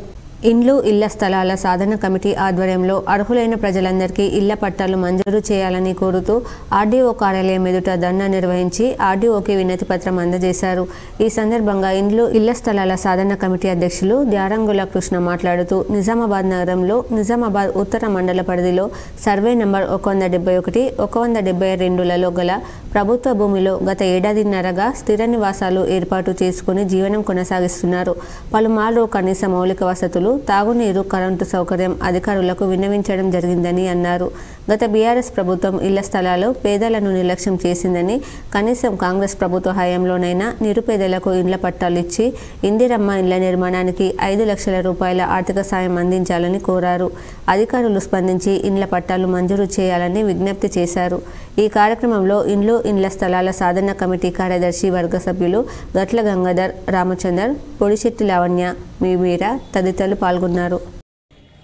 ఇండ్లు ఇళ్ల స్థలాల సాధన కమిటీ ఆధ్వర్యంలో అర్హులైన ప్రజలందరికీ ఇళ్ల పట్టాలు మంజూరు చేయాలని కోరుతూ ఆర్డీఓ కార్యాలయం ఎదుట ధర్నా నిర్వహించి ఆర్డీఓకి వినతి పత్రం అందజేశారు. ఈ సందర్భంగా ఇండ్లు ఇళ్ల స్థలాల సాధన కమిటీ అధ్యక్షులు ద్యారంగుల కృష్ణ మాట్లాడుతూ నిజామాబాద్ నగరంలో నిజామాబాద్ ఉత్తర మండల పరిధిలో సర్వే నంబర్ 171, 172లలో గల ప్రభుత్వ భూమిలో గత ఏడాదిన్నరగా స్థిర నివాసాలు ఏర్పాటు చేసుకుని జీవనం కొనసాగిస్తున్నారు. పలుమార్లు కనీస మౌలిక వసతులు, తాగునీరు, కరెంటు సౌకర్యం అధికారులకు విన్నవించడం జరిగిందని అన్నారు. గత బీఆర్ఎస్ ప్రభుత్వం ఇళ్ల స్థలాలు పేదలను నిర్లక్ష్యం చేసిందని, కనీసం కాంగ్రెస్ ప్రభుత్వ హయాంలోనైనా నిరుపేదలకు ఇండ్ల పట్టాలు ఇచ్చి ఇందిరమ్మ ఇండ్ల నిర్మాణానికి 5 లక్షల రూపాయల ఆర్థిక సాయం అందించాలని కోరారు. అధికారులు స్పందించి ఇండ్ల పట్టాలు మంజూరు చేయాలని విజ్ఞప్తి చేశారు. ఈ కార్యక్రమంలో ఇండ్లు ఇండ్ల స్థలాల సాధన కమిటీ కార్యదర్శి వర్గ సభ్యులు గట్ల గంగాధర్, రామచందర్, పొడిశెట్టి లావణ్య, మీమీరా తదితరులు పాల్గొన్నారు.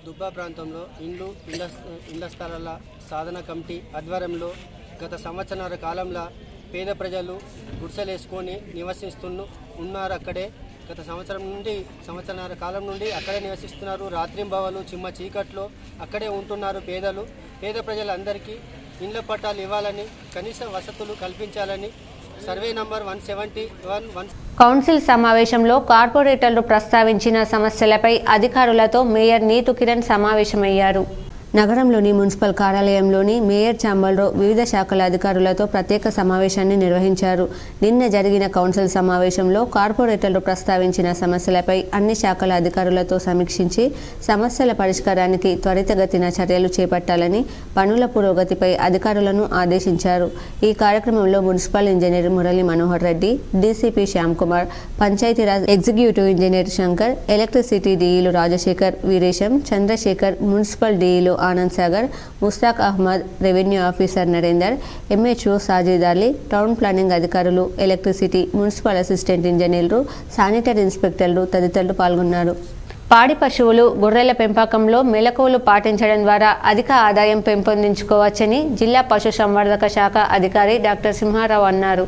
దుబ్బా ప్రాంతంలో ఇళ్ల స్థలాల సాధన కమిటీ ఆధ్వర్యంలో గత సంవత్సరాల కాలంలో పేద ప్రజలు గుడిసెలేసుకొని ఉన్నారు. అక్కడే గత సంవత్సరాల కాలం నుండి అక్కడే నివసిస్తున్నారు. రాత్రింబవలు చిమ్మ చీకట్లో అక్కడే ఉంటున్నారు. పేద ప్రజలందరికీ ఇండ్ల పట్టాలు ఇవ్వాలని, కనీస వసతులు కల్పించాలని సర్వే నంబర్ 171 కౌన్సిల్ సమావేశంలో కార్పొరేటర్లు ప్రస్తావించిన సమస్యలపై అధికారులతో మేయర్ నీతు కిరణ్ సమావేశమయ్యారు. నగరంలోని మున్సిపల్ కార్యాలయంలోని మేయర్ ఛాంబర్లో వివిధ శాఖల అధికారులతో ప్రత్యేక సమావేశాన్ని నిర్వహించారు. నిన్న జరిగిన కౌన్సిల్ సమావేశంలో కార్పొరేటర్లు ప్రస్తావించిన సమస్యలపై అన్ని శాఖల అధికారులతో సమీక్షించి సమస్యల పరిష్కారానికి త్వరితగతిన చర్యలు చేపట్టాలని, పనుల పురోగతిపై అధికారులను ఆదేశించారు. ఈ కార్యక్రమంలో municipal engineer Murali Manohar Reddy, DCP Shyam Kumar, Panchayati Raj executive engineer Shankar, electricity డీఈలు రాజశేఖర్, వీరేశం, చంద్రశేఖర్, మున్సిపల్ డీఈలు Anand Sagar, Mushtaq Ahmed, revenue officer Narender, MHO Sajid Ali, town planning అధికారులు, ఎలక్ట్రిసిటీ, మున్సిపల్ అసిస్టెంట్ ఇంజనీర్లు, శానిటరీ ఇన్స్పెక్టర్లు తదితరులు పాల్గొన్నారు. పాడి పశువులు, గొర్రెల పెంపకంలో మెలకువలు పాటించడం ద్వారా అధిక ఆదాయం పెంపొందించుకోవచ్చని జిల్లా పశుసంవర్ధక శాఖ అధికారి డాక్టర్ సింహారావు అన్నారు.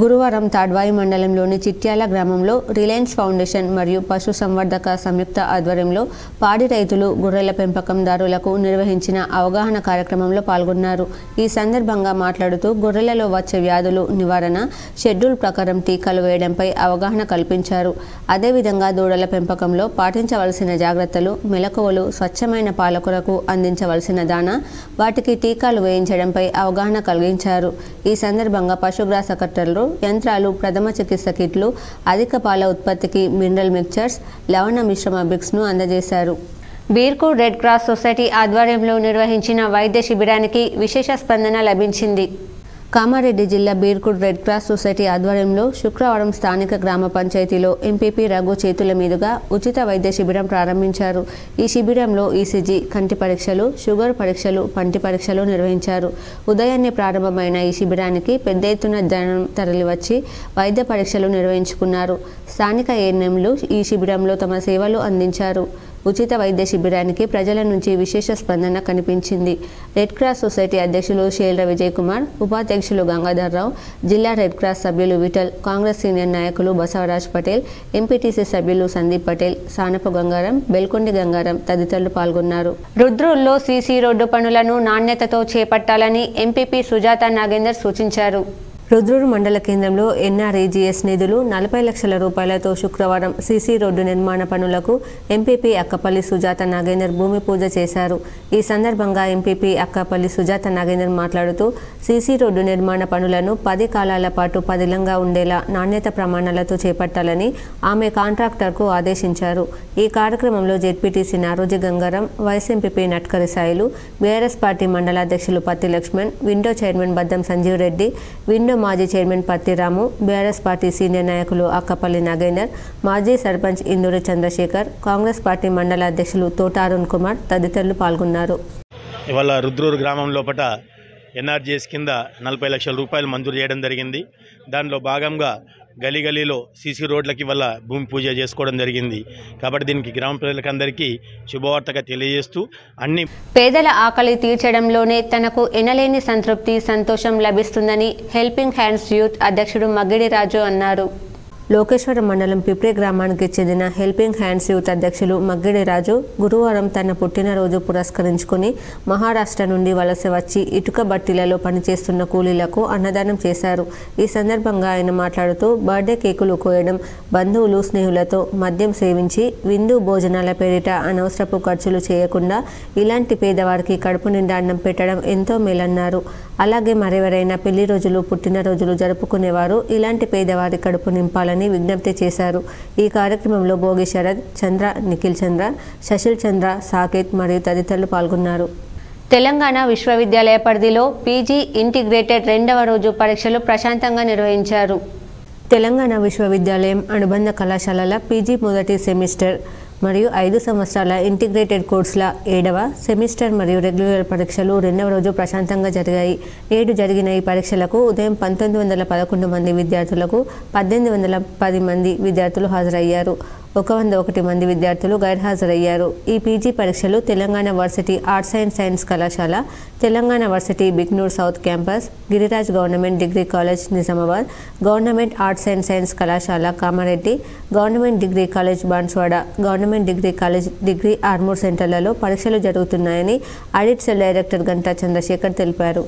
గురువారం తాడ్వాయి మండలంలోని చిట్యాల గ్రామంలో రిలయన్స్ ఫౌండేషన్ మరియు పశు సంవర్ధక సంయుక్త ఆధ్వర్యంలో పాడి రైతులు, గొర్రెల పెంపకందారులకు నిర్వహించిన అవగాహన కార్యక్రమంలో పాల్గొన్నారు. ఈ సందర్భంగా మాట్లాడుతూ గొర్రెలలో వచ్చే వ్యాధులు నివారణ, షెడ్యూల్ ప్రకారం టీకాలు వేయడంపై అవగాహన కల్పించారు. అదేవిధంగా దూడల పెంపకంలో పాటించవలసిన జాగ్రత్తలు, మెలకువలు, స్వచ్ఛమైన పాల కొరకు అందించవలసిన దానా, వాటికి టీకాలు వేయించడంపై అవగాహన కలిగించారు. ఈ సందర్భంగా పశుగ్రాస కట్టర్లు, యంత్రాలు, ప్రథమ చికిత్స కిట్లు, అధిక పాల ఉత్పత్తికి మినరల్ మిక్చర్స్, లవణ మిశ్రమ బ్రిక్స్ను అందజేశారు. బీర్కూర్ రెడ్ క్రాస్ సొసైటీ ఆధ్వర్యంలో నిర్వహించిన వైద్య శిబిరానికి విశేష స్పందన లభించింది. కామారెడ్డి జిల్లా బీర్కూర్ రెడ్ క్రాస్ సొసైటీ ఆధ్వర్యంలో శుక్రవారం స్థానిక గ్రామ పంచాయతీలో ఎంపీపీ రఘు చేతుల మీదుగా ఉచిత వైద్య శిబిరం ప్రారంభించారు. ఈ శిబిరంలో ఈసీజీ, కంటి పరీక్షలు, షుగర్ పరీక్షలు, పంటి పరీక్షలు నిర్వహించారు. ఉదయాన్నే ప్రారంభమైన ఈ శిబిరానికి పెద్ద ఎత్తున జనం తరలివచ్చి వైద్య పరీక్షలు నిర్వహించుకున్నారు. స్థానిక ఏఎన్ఎంలు ఈ శిబిరంలో తమ సేవలు అందించారు. ఉచిత వైద్య శిబిరానికి ప్రజల నుంచి విశేష స్పందన కనిపించింది. రెడ్ క్రాస్ సొసైటీ అధ్యక్షులు షేల్ర విజయ్ కుమార్, ఉపాధ్యక్షులు గంగాధర్రావు, జిల్లా రెడ్ క్రాస్ సభ్యులు విఠల్, కాంగ్రెస్ సీనియర్ నాయకులు బసవరాజ్ పటేల్, ఎంపీటీసీ సభ్యులు సందీప్ పటేల్, సానపు గంగారం, బెల్కొండి గంగారం తదితరులు పాల్గొన్నారు. రుద్రూర్లో సీసీ రోడ్డు పనులను నాణ్యతతో చేపట్టాలని ఎంపీపీ సుజాత నాగేందర్ సూచించారు. రుద్రూరు మండల కేంద్రంలో ఎన్ఆర్ఈజీఎస్ నిధులు 40 లక్షల రూపాయలతో శుక్రవారం సీసీ రోడ్డు నిర్మాణ పనులకు ఎంపీపీ అక్కపల్లి సుజాత నాగేందర్ భూమి పూజ చేశారు. ఈ సందర్భంగా ఎంపీపీ అక్కపల్లి సుజాత నాగేందర్ మాట్లాడుతూ సీసీ రోడ్డు నిర్మాణ పనులను 10 కాలాల పాటు పదిలంగా ఉండేలా నాణ్యత ప్రమాణాలతో చేపట్టాలని ఆమె కాంట్రాక్టర్కు ఆదేశించారు. ఈ కార్యక్రమంలో ZPTC Naroji Gangaram, vice MPP Natkari Sailu, BRS party మండలాధ్యక్షులు Patti Laxman, window chairman Baddam Sanjeev Reddy, window మాజీ chairman Pattiramu, BRS party senior నాయకులు అక్కపల్లి నాగేందర్, మాజీ సర్పంచ్ ఇందూరి చంద్రశేఖర్, కాంగ్రెస్ పార్టీ మండల అధ్యక్షులు తోట అరుణ్ కుమార్ తదితరులు పాల్గొన్నారు. ఇవాళ రుద్రూరు గ్రామం లోపల ఎన్ఆర్జీఎస్ కింద 40 లక్షల రూపాయలు మంజూరు చేయడం జరిగింది. దానిలో భాగంగా గలీలో సీసీ రోడ్లకి వల్ల భూమి పూజ చేసుకోవడం జరిగింది. కాబట్టి దీనికి గ్రామ ప్రజలకందరికీ శుభవార్తగా తెలియజేస్తూ అన్ని పేదల ఆకలి తీర్చడంలోనే తనకు ఎనలేని సంతృప్తి, సంతోషం లభిస్తుందని హెల్పింగ్ హ్యాండ్స్ యూత్ అధ్యక్షుడు మగ్గిడి రాజు అన్నారు. లోకేశ్వరం మండలం పిప్రే గ్రామానికి చెందిన హెల్పింగ్ హ్యాండ్స్ యూత్ అధ్యక్షులు మగ్గిడి రాజు గురువారం తన పుట్టినరోజు పురస్కరించుకుని మహారాష్ట్ర నుండి వలస వచ్చి ఇటుక బట్టీలలో పనిచేస్తున్న కూలీలకు అన్నదానం చేశారు. ఈ సందర్భంగా ఆయన మాట్లాడుతూ బర్త్డే కేకులు కోయడం, బంధువులు స్నేహితులతో మద్యం సేవించి విందు భోజనాల పేరిట అనవసరపు ఖర్చులు చేయకుండా ఇలాంటి పేదవారికి కడుపు నిండా అన్నం పెట్టడం ఎంతో మేలన్నారు. అలాగే మరెవరైనా పెళ్లి రోజులు పుట్టినరోజులు జరుపుకునేవారు ఇలాంటి పేదవారి కడుపు నింపాలని విజ్ఞప్తి చేశారు. ఈ కార్యక్రమంలో భోగి శరత్, చంద్ర, నిఖిల్ చంద్ర, శశిల్ చంద్ర, సాకేత్ మరియు తదితరులు పాల్గొన్నారు. తెలంగాణ విశ్వవిద్యాలయ పరిధిలో పీజీ ఇంటిగ్రేటెడ్ 2వ రోజు పరీక్షలు ప్రశాంతంగా నిర్వహించారు. తెలంగాణ విశ్వవిద్యాలయం అనుబంధ కళాశాలల పీజీ మొదటి సెమిస్టర్ మరియు 5 సంవత్సరాల ఇంటిగ్రేటెడ్ కోర్సుల 7వ సెమిస్టర్ మరియు రెగ్యులర్ పరీక్షలు 2వ రోజు ప్రశాంతంగా జరిగాయి. నేడు జరిగిన ఈ పరీక్షలకు ఉదయం 1911 మంది విద్యార్థులకు 1810 మంది విద్యార్థులు హాజరయ్యారు. 101 మంది విద్యార్థులు గైర్హాజరయ్యారు. ఈ పీజీ పరీక్షలు Telangana varsity arts and science కళాశాల, Telangana varsity Bhiknoor south campus, Giriraj government degree college Nizamabad, government arts and science కళాశాల Kamareddy, government degree college Banswada, government degree college degree Armoor సెంటర్లలో పరీక్షలు జరుగుతున్నాయని audit cell director Ganta Chandrasekhar తెలిపారు.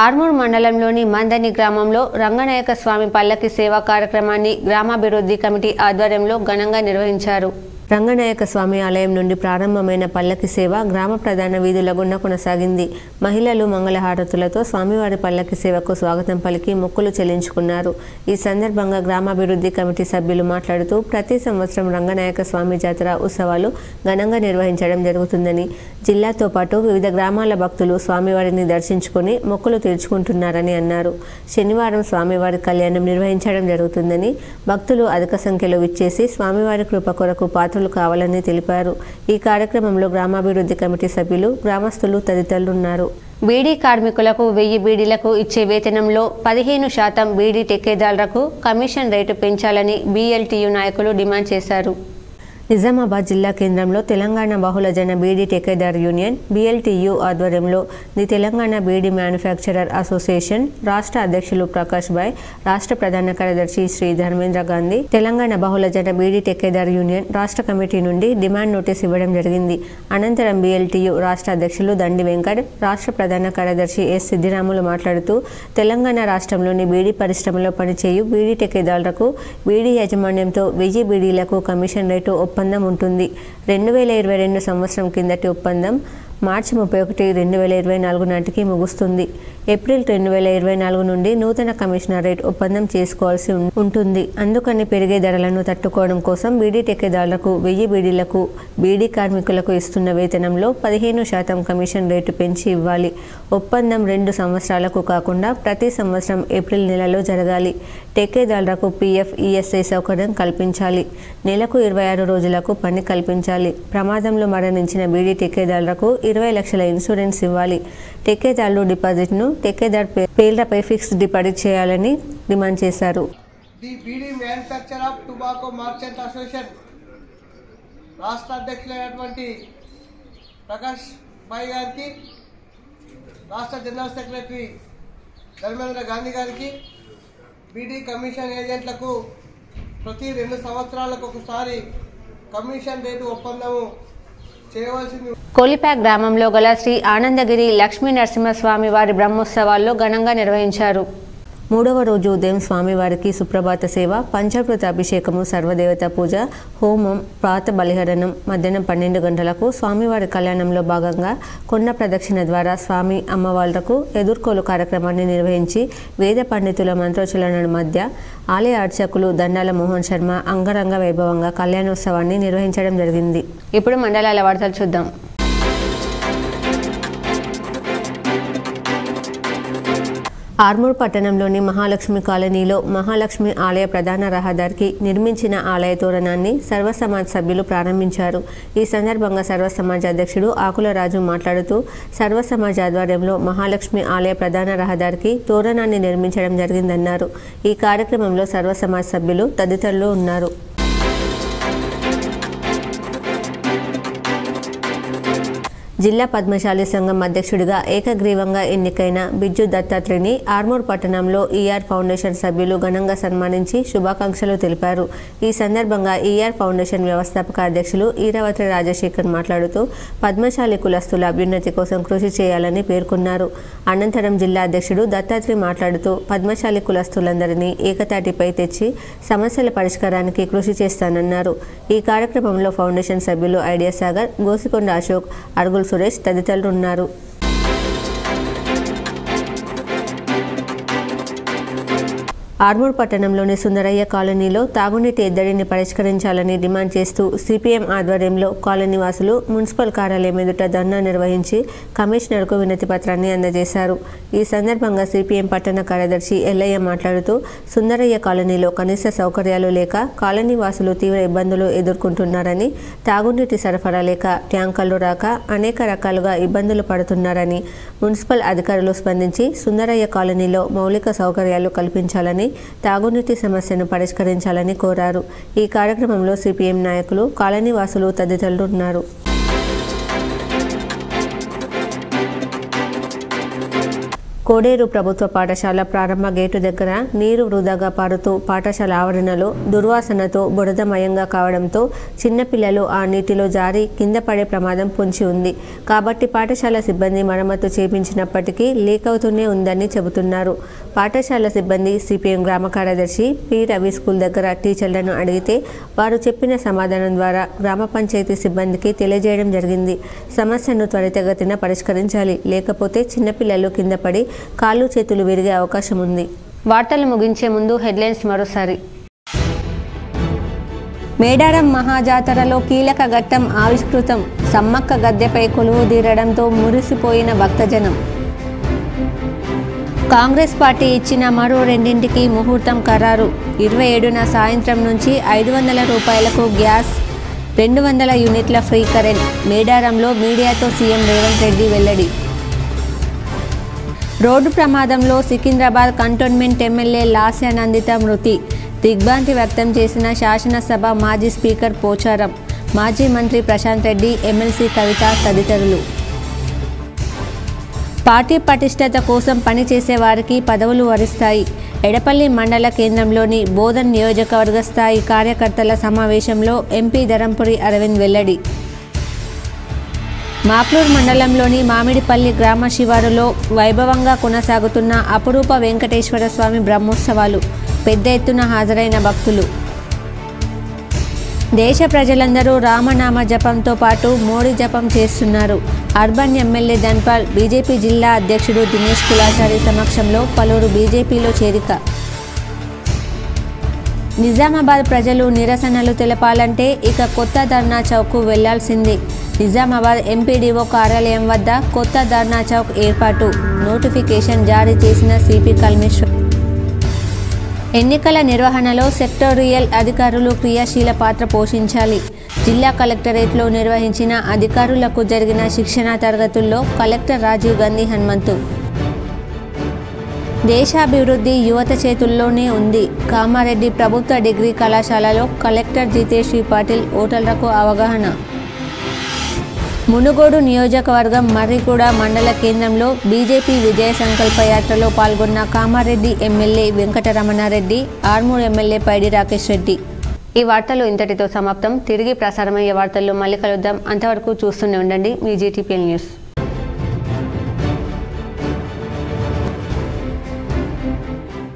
ఆర్మూర్ మండలంలోని మందని గ్రామంలో రంగనాయక స్వామి పల్లకి సేవా కార్యక్రమాన్ని గ్రామాభివృద్ధి కమిటీ ఆధ్వర్యంలో ఘనంగా నిర్వహించారు. రంగనాయక స్వామి ఆలయం నుండి ప్రారంభమైన పల్లకి సేవ గ్రామ ప్రధాన వీధుల గుండా కొనసాగింది. మహిళలు మంగళహారతులతో స్వామివారి పల్లకి సేవకు స్వాగతం పలికి మొక్కులు చెల్లించుకున్నారు. ఈ సందర్భంగా గ్రామాభివృద్ధి కమిటీ సభ్యులు మాట్లాడుతూ ప్రతి సంవత్సరం రంగనాయక స్వామి జాతర ఉత్సవాలు ఘనంగా నిర్వహించడం జరుగుతుందని, జిల్లాతో పాటు వివిధ గ్రామాల భక్తులు స్వామివారిని దర్శించుకుని మొక్కులు తీర్చుకుంటున్నారని అన్నారు. శనివారం స్వామివారి కళ్యాణం నిర్వహించడం జరుగుతుందని, భక్తులు అధిక సంఖ్యలో విచ్చేసి స్వామివారి కృప కొరకు పాత్రలు కావాలని తెలిపారు. ఈ కార్యక్రమంలో గ్రామాభివృద్ధి కమిటీ సభ్యులు, గ్రామస్తులు తదితరులు ఉన్నారు. బీడీ కార్మికులకు 1000 బీడీలకు ఇచ్చే వేతనంలో 15% బీడీ టెక్కేదారులకు కమిషన్ రేటు పెంచాలని బీఎల్టీయూ నాయకులు డిమాండ్ చేశారు. నిజామాబాద్ జిల్లా కేంద్రంలో తెలంగాణ బహుళజన బీడీ టెక్కేదార్ యూనియన్ బీఎల్టీయూ ఆధ్వర్యంలో the Telangana beedi manufacturer association రాష్ట్ర అధ్యక్షులు ప్రకాష్ భాయ్, రాష్ట్ర ప్రధాన కార్యదర్శి శ్రీ ధర్మేంద్ర గాంధీ, తెలంగాణ బహుళజన బీడీ టెక్కేదార్ యూనియన్ రాష్ట్ర కమిటీ నుండి డిమాండ్ నోటీస్ ఇవ్వడం జరిగింది. అనంతరం బీఎల్టీయూ రాష్ట్ర అధ్యక్షులు దండి వెంకట్, రాష్ట్ర ప్రధాన కార్యదర్శి ఎస్ సిద్దిరాములు మాట్లాడుతూ తెలంగాణ రాష్ట్రంలోని బీడీ పరిశ్రమలో పనిచేయు బీడీ టెక్కేదారులకు బీడీ యాజమాన్యంతో 1000 బీడీలకు కమిషన్ రేటు ఒప్పందం ఉంటుంది. 2022 సంవత్సరం కిందటి ఒప్పందం మార్చి 31, 2024 నాటికి ముగుస్తుంది. ఏప్రిల్ 2024 నుండి నూతన కమిషనర్ రేట్ ఒప్పందం చేసుకోవాల్సి ఉంటుంది. అందుకని పెరిగే ధరలను తట్టుకోవడం కోసం బీడీ టెక్కేదారులకు 1000 బీడీలకు బీడీ కార్మికులకు ఇస్తున్న వేతనంలో 15% కమిషన్ రేటు పెంచి ఇవ్వాలి. ఒప్పందం 2 సంవత్సరాలకు కాకుండా ప్రతి సంవత్సరం ఏప్రిల్ నెలలో జరగాలి. టెక్కేదారులకు పీఎఫ్, ఈఎస్ఐ సౌకర్యం కల్పించాలి. నెలకు 26 రోజులకు పని కల్పించాలి. ప్రమాదంలో మరణించిన బీడీ టెక్కేదారులకు 20 లక్షల ఇన్సూరెన్స్ ఇవ్వాలి. టెక్కేదారులు డిపాజిట్ను టెక్కేదారు పేర్లపై ఫిక్స్డ్ డిపాజిట్ చేయాలని డిమాండ్ చేశారు. The beedi manufacture of tobacco merchant association రాష్ట్ర అధ్యక్షులైనటువంటి ప్రకాష్ భాయ్ గారికి, రాష్ట్ర జనరల్ సెక్రటరీ ధర్మేంద్ర గాంధీ గారికి, బీడీ కమిషన్ ఏజెంట్లకు ప్రతి 2 సంవత్సరాలకు ఒకసారి కమిషన్ రేటు ఒప్పందము చేయవలసింది. కోలిపాక్ గ్రామంలో గల శ్రీ ఆనందగిరి లక్ష్మీ నరసింహస్వామి వారి బ్రహ్మోత్సవాల్లో ఘనంగా నిర్వహించారు. 3వ రోజు ఉదయం స్వామివారికి సుప్రభాత సేవ, పంచామృత అభిషేకము, సర్వదేవత పూజ, హోమం, ప్రాత బలిహరణం, మధ్యాహ్నం 12 గంటలకు స్వామివారి కళ్యాణంలో భాగంగా కొండ ప్రదక్షిణ ద్వారా స్వామి అమ్మవార్లకు ఎదుర్కోలు కార్యక్రమాన్ని నిర్వహించి వేద పండితుల మంత్రోచ్చరణ మధ్య ఆలయ అర్చకులు దండాల మోహన్ శర్మ అంగరంగ వైభవంగా కళ్యాణోత్సవాన్ని నిర్వహించడం జరిగింది. ఇప్పుడు మండలాల వార్తలు చూద్దాం. ఆర్మూర్ పట్టణంలోని మహాలక్ష్మి కాలనీలో మహాలక్ష్మి ఆలయ ప్రధాన రహదారికి నిర్మించిన ఆలయ తోరణాన్ని సర్వసమాజ్ సభ్యులు ప్రారంభించారు. ఈ సందర్భంగా సర్వసమాజ్ అధ్యక్షుడు ఆకుల రాజు మాట్లాడుతూ సర్వసమాజ్ ఆధ్వర్యంలో మహాలక్ష్మి ఆలయ ప్రధాన రహదారికి తోరణాన్ని నిర్మించడం జరిగిందన్నారు. ఈ కార్యక్రమంలో సర్వసమాజ్ సభ్యులు తదితరులు ఉన్నారు. జిల్లా పద్మశాలి సంఘం అధ్యక్షుడిగా ఏకగ్రీవంగా ఎన్నికైన బిజ్జు దత్తాత్రేయని ఆర్మూర్ పట్టణంలో ఈఆర్ ఫౌండేషన్ సభ్యులు ఘనంగా సన్మానించి శుభాకాంక్షలు తెలిపారు. ఈ సందర్భంగా ఈఆర్ ఫౌండేషన్ వ్యవస్థాపక అధ్యక్షులు ఈరావతి రాజశేఖర్ మాట్లాడుతూ పద్మశాలి కులస్తుల అభ్యున్నతి కోసం కృషి చేయాలని పేర్కొన్నారు. అనంతరం జిల్లా అధ్యక్షుడు దత్తాత్రేయ మాట్లాడుతూ పద్మశాలి కులస్తులందరినీ ఏకతాటిపై తెచ్చి సమస్యల పరిష్కారానికి కృషి చేస్తానన్నారు. ఈ కార్యక్రమంలో ఫౌండేషన్ సభ్యులు ఐడియా సాగర్, గోసికొండ అశోక్, అరుగుల్ సురేష్ తదితరులు ఉన్నారు. ఆర్మూర్ పట్టణంలోని సుందరయ్య కాలనీలో తాగునీటి ఎద్దడిని పరిష్కరించాలని డిమాండ్ చేస్తూ సిపిఎం ఆధ్వర్యంలో కాలనీ వాసులు మున్సిపల్ కార్యాలయం ఎదుట ధర్నా నిర్వహించి కమిషనర్కు వినతి పత్రాన్ని అందజేశారు. ఈ సందర్భంగా సిపిఎం పట్టణ కార్యదర్శి ఎల్లయ్య మాట్లాడుతూ సుందరయ్య కాలనీలో కనీస సౌకర్యాలు లేక కాలనీ వాసులు తీవ్ర ఇబ్బందులు ఎదుర్కొంటున్నారని, తాగునీటి సరఫరా లేక ట్యాంకర్లు రాక అనేక రకాలుగా ఇబ్బందులు పడుతున్నారని, మున్సిపల్ అధికారులు స్పందించి సుందరయ్య కాలనీలో మౌలిక సౌకర్యాలు కల్పించాలని, తాగునీటి సమస్యను పరిష్కరించాలని కోరారు. ఈ కార్యక్రమంలో సిపిఎం నాయకులు, కాలనీ వాసులు తదితరులు ఉన్నారు. కోడేరు ప్రభుత్వ పాఠశాల ప్రారంభ గేటు దగ్గర నీరు వృధాగా పారుతూ పాఠశాల ఆవరణలో దుర్వాసనతో బురదమయంగా కావడంతో చిన్నపిల్లలు ఆ నీటిలో జారి కింద పడే ప్రమాదం పొంచి ఉంది. కాబట్టి పాఠశాల సిబ్బంది మరమ్మతు చేపించినప్పటికీ లీక్ అవుతూనే ఉందని చెబుతున్నారు. పాఠశాల సిబ్బంది సిపిఎం గ్రామ కార్యదర్శి పి రవి స్కూల్ దగ్గర టీచర్లను అడిగితే వారు చెప్పిన సమాధానం ద్వారా గ్రామ పంచాయతీ సిబ్బందికి తెలియజేయడం జరిగింది. సమస్యను త్వరితగతిన పరిష్కరించాలి, లేకపోతే చిన్నపిల్లలు కింద పడి కాళ్ళు చేతులు విరిగే అవకాశం ఉంది. వార్తలు ముగించే ముందు హెడ్లైన్స్ మరోసారి. మేడారం మహాజాతరలో కీలక ఘట్టం ఆవిష్కృతం. సమ్మక్క గద్దెపై కొలువు తీరడంతో మురిసిపోయిన భక్తజనం. కాంగ్రెస్ పార్టీ ఇచ్చిన మరో 2ంటికి ముహూర్తం ఖరారు. 27న సాయంత్రం నుంచి 500 రూపాయలకు గ్యాస్, 200 యూనిట్ల ఫ్రీ కరెంట్. మేడారంలో మీడియాతో సీఎం రేవంత్ రెడ్డి వెల్లడి. రోడ్డు ప్రమాదంలో సికింద్రాబాద్ కంటోన్మెంట్ ఎమ్మెల్యే లాస్యానందిత మృతి. దిగ్భ్రాంతి వ్యక్తం చేసిన శాసనసభ మాజీ స్పీకర్ పోచారం, మాజీ మంత్రి ప్రశాంత్ రెడ్డి, ఎమ్మెల్సీ కవిత తదితరులు. పార్టీ పటిష్టత కోసం పనిచేసే వారికి పదవులు వరిస్తాయి. ఎడపల్లి మండల కేంద్రంలోని బోధన్ నియోజకవర్గ స్థాయి కార్యకర్తల సమావేశంలో ఎంపీ ధరంపురి అరవింద్ వెల్లడి. మాక్లూర్ మండలంలోని మామిడిపల్లి గ్రామ శివారులో వైభవంగా కొనసాగుతున్న అపురూప వెంకటేశ్వర స్వామి బ్రహ్మోత్సవాలు. పెద్ద ఎత్తున హాజరైన భక్తులు. దేశ ప్రజలందరూ రామనామ జపంతో పాటు మోడీ జపం చేస్తున్నారు. అర్బన్ ఎమ్మెల్యే ధన్పాల్ బీజేపీ జిల్లా అధ్యక్షుడు దినేష్ కులాచారి సమక్షంలో పలువురు బీజేపీలో చేరిక. నిజామాబాద్ ప్రజలు నిరసనలు తెలపాలంటే ఇక కొత్త ధర్నా చౌక్కు వెళ్లాల్సిందే. నిజామాబాద్ ఎంపీడీఓ కార్యాలయం వద్ద కొత్త ధర్నా చౌక్ ఏర్పాటు. నోటిఫికేషన్ జారీ చేసిన సిపి కల్మేశ్వర్. ఎన్నికల నిర్వహణలో సెక్టోరియల్ అధికారులు క్రియాశీల పాత్ర పోషించాలి. జిల్లా కలెక్టరేట్లో నిర్వహించిన అధికారులకు జరిగిన శిక్షణా తరగతుల్లో కలెక్టర్ రాజీవ్ గాంధీ హనుమంతు. దేశాభివృద్ధి యువత చేతుల్లోనే ఉంది. కామారెడ్డి ప్రభుత్వ డిగ్రీ కళాశాలలో కలెక్టర్ జితేశ్వరి పాటిల్ ఓటర్లకు అవగాహన. మునుగోడు నియోజకవర్గం మర్రిగూడ మండల కేంద్రంలో బీజేపీ విజయ సంకల్ప యాత్రలో పాల్గొన్న కామారెడ్డి ఎమ్మెల్యే వెంకటరమణారెడ్డి, ఆర్మూర్ ఎమ్మెల్యే పైడి రాకేష్ రెడ్డి. ఈ వార్తలు ఇంతటితో సమాప్తం. తిరిగి ప్రసారమయ్యే వార్తల్లో మళ్ళీ కలుద్దాం. అంతవరకు చూస్తూనే ఉండండి మీ జీటీపీఎల్ న్యూస్.